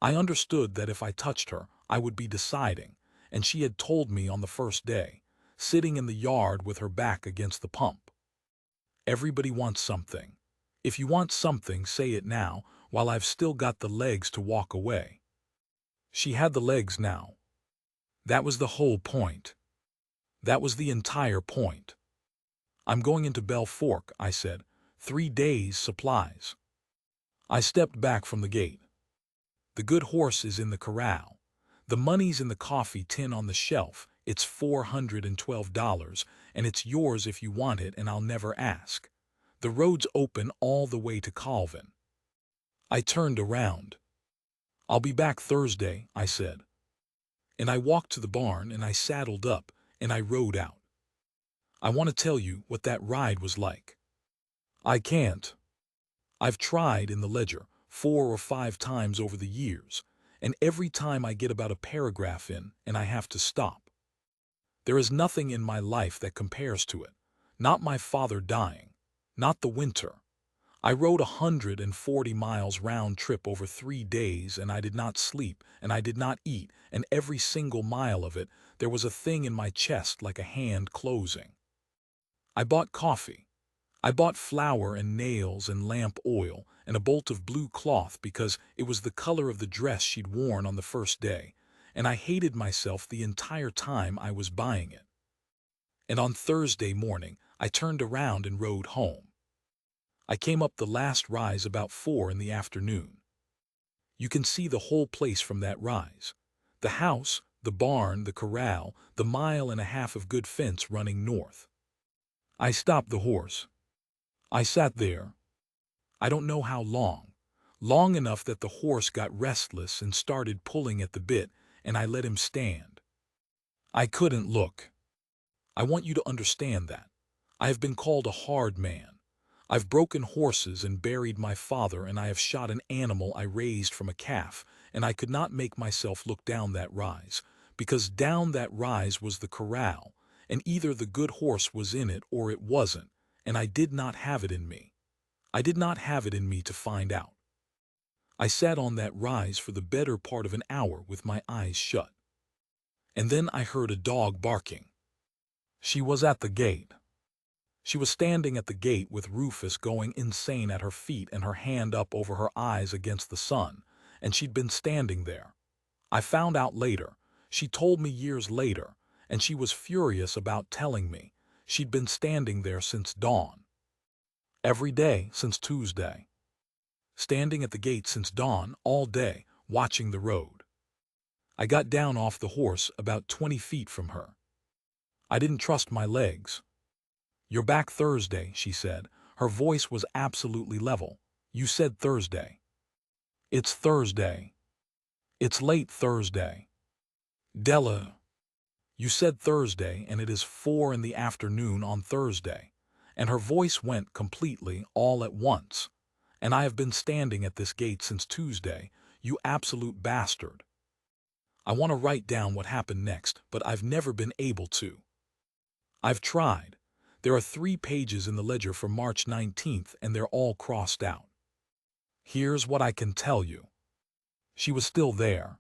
I understood that if I touched her, I would be deciding, and she had told me on the first day, sitting in the yard with her back against the pump. Everybody wants something. If you want something, say it now, while I've still got the legs to walk away. She had the legs now. That was the whole point. That was the entire point. I'm going into Bell Fork, I said. 3 days' supplies. I stepped back from the gate. The good horse is in the corral. The money's in the coffee tin on the shelf. It's $412, and it's yours if you want it, and I'll never ask. The road's open all the way to Calvin. I turned around. I'll be back Thursday, I said. And I walked to the barn, and I saddled up, and I rode out. I want to tell you what that ride was like. I can't. I've tried in the ledger 4 or 5 times over the years, and every time I get about a paragraph in, and I have to stop. There is nothing in my life that compares to it. Not my father dying. Not the winter. I rode 140 miles round trip over 3 days, and I did not sleep, and I did not eat, and every single mile of it, there was a thing in my chest like a hand closing. I bought coffee. I bought flour and nails and lamp oil and a bolt of blue cloth because it was the color of the dress she'd worn on the first day, and I hated myself the entire time I was buying it. And on Thursday morning, I turned around and rode home. I came up the last rise about 4 in the afternoon. You can see the whole place from that rise. The house, the barn, the corral, the 1.5 miles of good fence running north. I stopped the horse. I sat there. I don't know how long. Long enough that the horse got restless and started pulling at the bit, and I let him stand. I couldn't look. I want you to understand that. I have been called a hard man. I've broken horses and buried my father, and I have shot an animal I raised from a calf, and I could not make myself look down that rise, because down that rise was the corral, and either the good horse was in it or it wasn't, and I did not have it in me. I did not have it in me to find out. I sat on that rise for the better part of an hour with my eyes shut. And then I heard a dog barking. She was at the gate. She was standing at the gate with Rufus going insane at her feet and her hand up over her eyes against the sun, and she'd been standing there. I found out later. She told me years later, and she was furious about telling me. She'd been standing there since dawn. Every day since Tuesday. Standing at the gate since dawn, all day, watching the road. I got down off the horse about 20 feet from her. I didn't trust my legs. "You're back Thursday," she said. Her voice was absolutely level. "You said Thursday." "It's Thursday. It's late Thursday." "Della, you said Thursday, and it is 4 in the afternoon on Thursday." And her voice went completely, all at once. "And I have been standing at this gate since Tuesday, you absolute bastard." I want to write down what happened next, but I've never been able to. I've tried. There are 3 pages in the ledger for March 19th, and they're all crossed out. Here's what I can tell you. She was still there.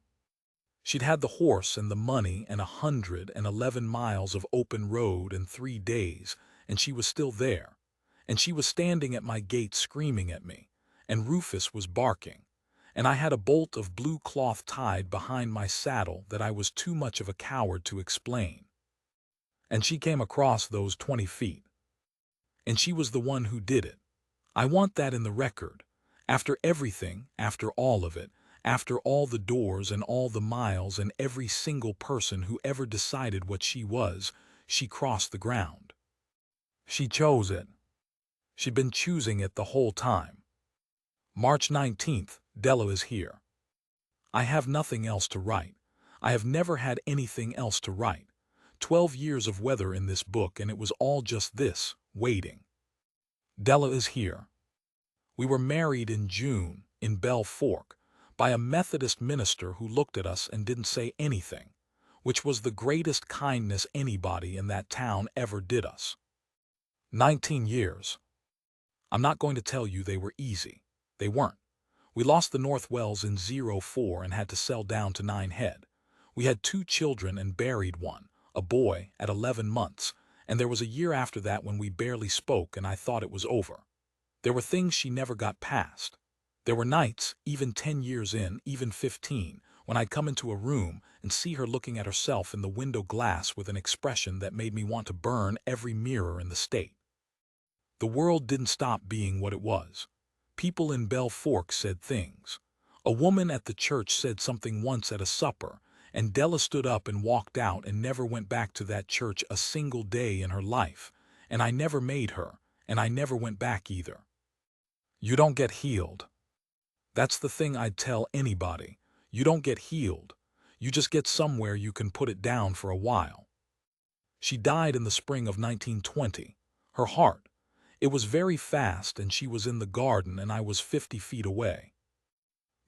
She'd had the horse and the money and 111 miles of open road in 3 days, and she was still there. And she was standing at my gate screaming at me, and Rufus was barking. And I had a bolt of blue cloth tied behind my saddle that I was too much of a coward to explain. And she came across those 20 feet. And she was the one who did it. I want that in the record. After everything, after all of it, after all the doors and all the miles and every single person who ever decided what she was, she crossed the ground. She chose it. She'd been choosing it the whole time. March 19th, Della is here. I have nothing else to write. I have never had anything else to write. 12 years of weather in this book, and it was all just this, waiting. Della is here. We were married in June, in Bell Fork, by a Methodist minister who looked at us and didn't say anything, which was the greatest kindness anybody in that town ever did us. 19 years. I'm not going to tell you they were easy. They weren't. We lost the North Wells in 04 and had to sell down to 9 head. We had 2 children and buried one, a boy, at 11 months, and there was a year after that when we barely spoke and I thought it was over. There were things she never got past. There were nights, even 10 years in, even 15, when I'd come into a room and see her looking at herself in the window glass with an expression that made me want to burn every mirror in the state. The world didn't stop being what it was. People in Bell Fork said things. A woman at the church said something once at a supper, and Della stood up and walked out and never went back to that church a single day in her life, and I never made her, and I never went back either. You don't get healed. That's the thing I'd tell anybody. You don't get healed. You just get somewhere you can put it down for a while. She died in the spring of 1920. Her heart. It was very fast, and she was in the garden and I was 50 feet away.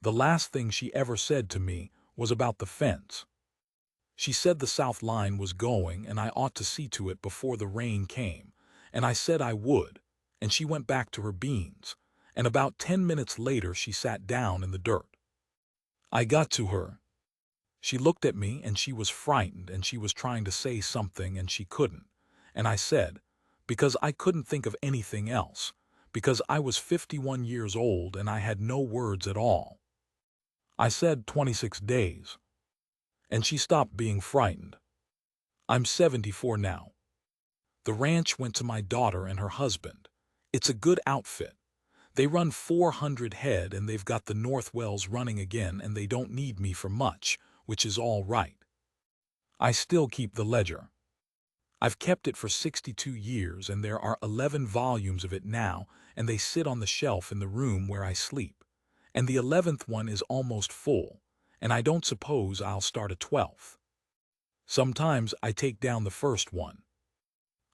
The last thing she ever said to me was about the fence. She said the south line was going and I ought to see to it before the rain came, and I said I would, and she went back to her beans, and about 10 minutes later she sat down in the dirt. I got to her. She looked at me and she was frightened and she was trying to say something and she couldn't, and I said, because I couldn't think of anything else, because I was 51 years old and I had no words at all. I said 26 days. And she stopped being frightened. I'm 74 now. The ranch went to my daughter and her husband. It's a good outfit. They run 400 head and they've got the North Wells running again and they don't need me for much, which is all right. I still keep the ledger. I've kept it for 62 years and there are 11 volumes of it now, and they sit on the shelf in the room where I sleep. And the 11th one is almost full, and I don't suppose I'll start a 12th. Sometimes I take down the first one.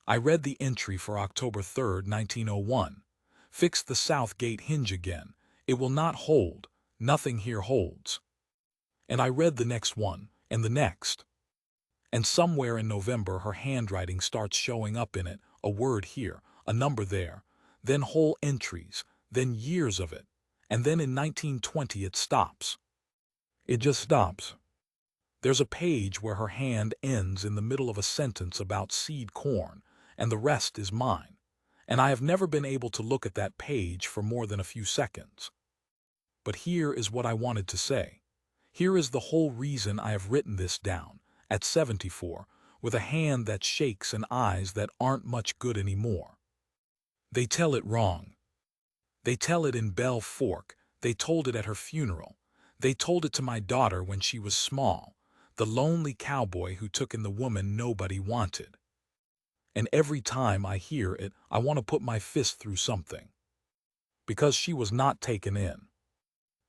I read the entry for October 3rd, 1901. Fix the south gate hinge again. It will not hold. Nothing here holds. And I read the next one, and the next. And somewhere in November her handwriting starts showing up in it, a word here, a number there, then whole entries, then years of it, and then in 1920 it stops. It just stops. There's a page where her hand ends in the middle of a sentence about seed corn, and the rest is mine, and I have never been able to look at that page for more than a few seconds. But here is what I wanted to say. Here is the whole reason I have written this down, at 74, with a hand that shakes and eyes that aren't much good anymore. They tell it wrong. They tell it in Belle Fork. They told it at her funeral. They told it to my daughter when she was small, the lonely cowboy who took in the woman nobody wanted. And every time I hear it, I want to put my fist through something. Because she was not taken in.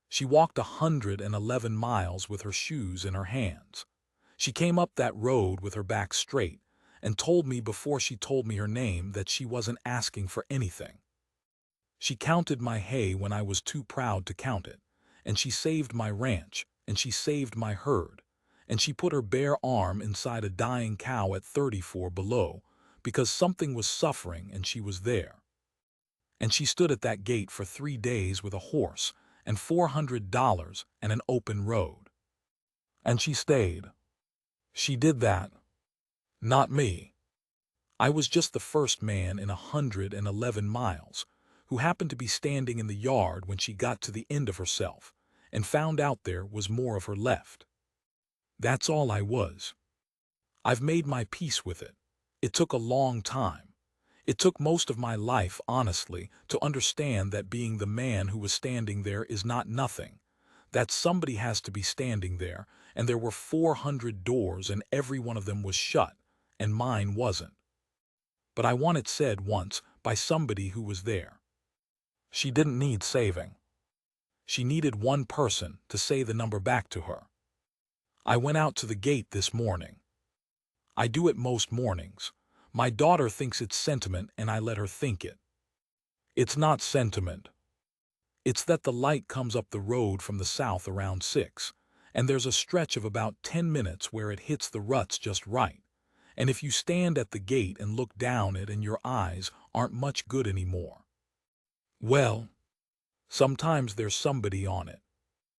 She walked 111 miles with her shoes in her hands. She came up that road with her back straight and told me before she told me her name that she wasn't asking for anything. She counted my hay when I was too proud to count it, and she saved my ranch, and she saved my herd, and she put her bare arm inside a dying cow at 34 below because something was suffering and she was there. And she stood at that gate for 3 days with a horse and $400 and an open road. And she stayed. She did that. Not me. I was just the first man in 111 miles who happened to be standing in the yard when she got to the end of herself and found out there was more of her left. That's all I was. I've made my peace with it. It took a long time. It took most of my life, honestly, to understand that being the man who was standing there is not nothing, that somebody has to be standing there, and there were 400 doors and every one of them was shut, and mine wasn't. But I want it said once by somebody who was there. She didn't need saving. She needed one person to say the number back to her. I went out to the gate this morning. I do it most mornings. My daughter thinks it's sentiment and I let her think it. It's not sentiment. It's that the light comes up the road from the south around 6, and there's a stretch of about 10 minutes where it hits the ruts just right. And if you stand at the gate and look down it and your eyes aren't much good anymore, well, sometimes there's somebody on it.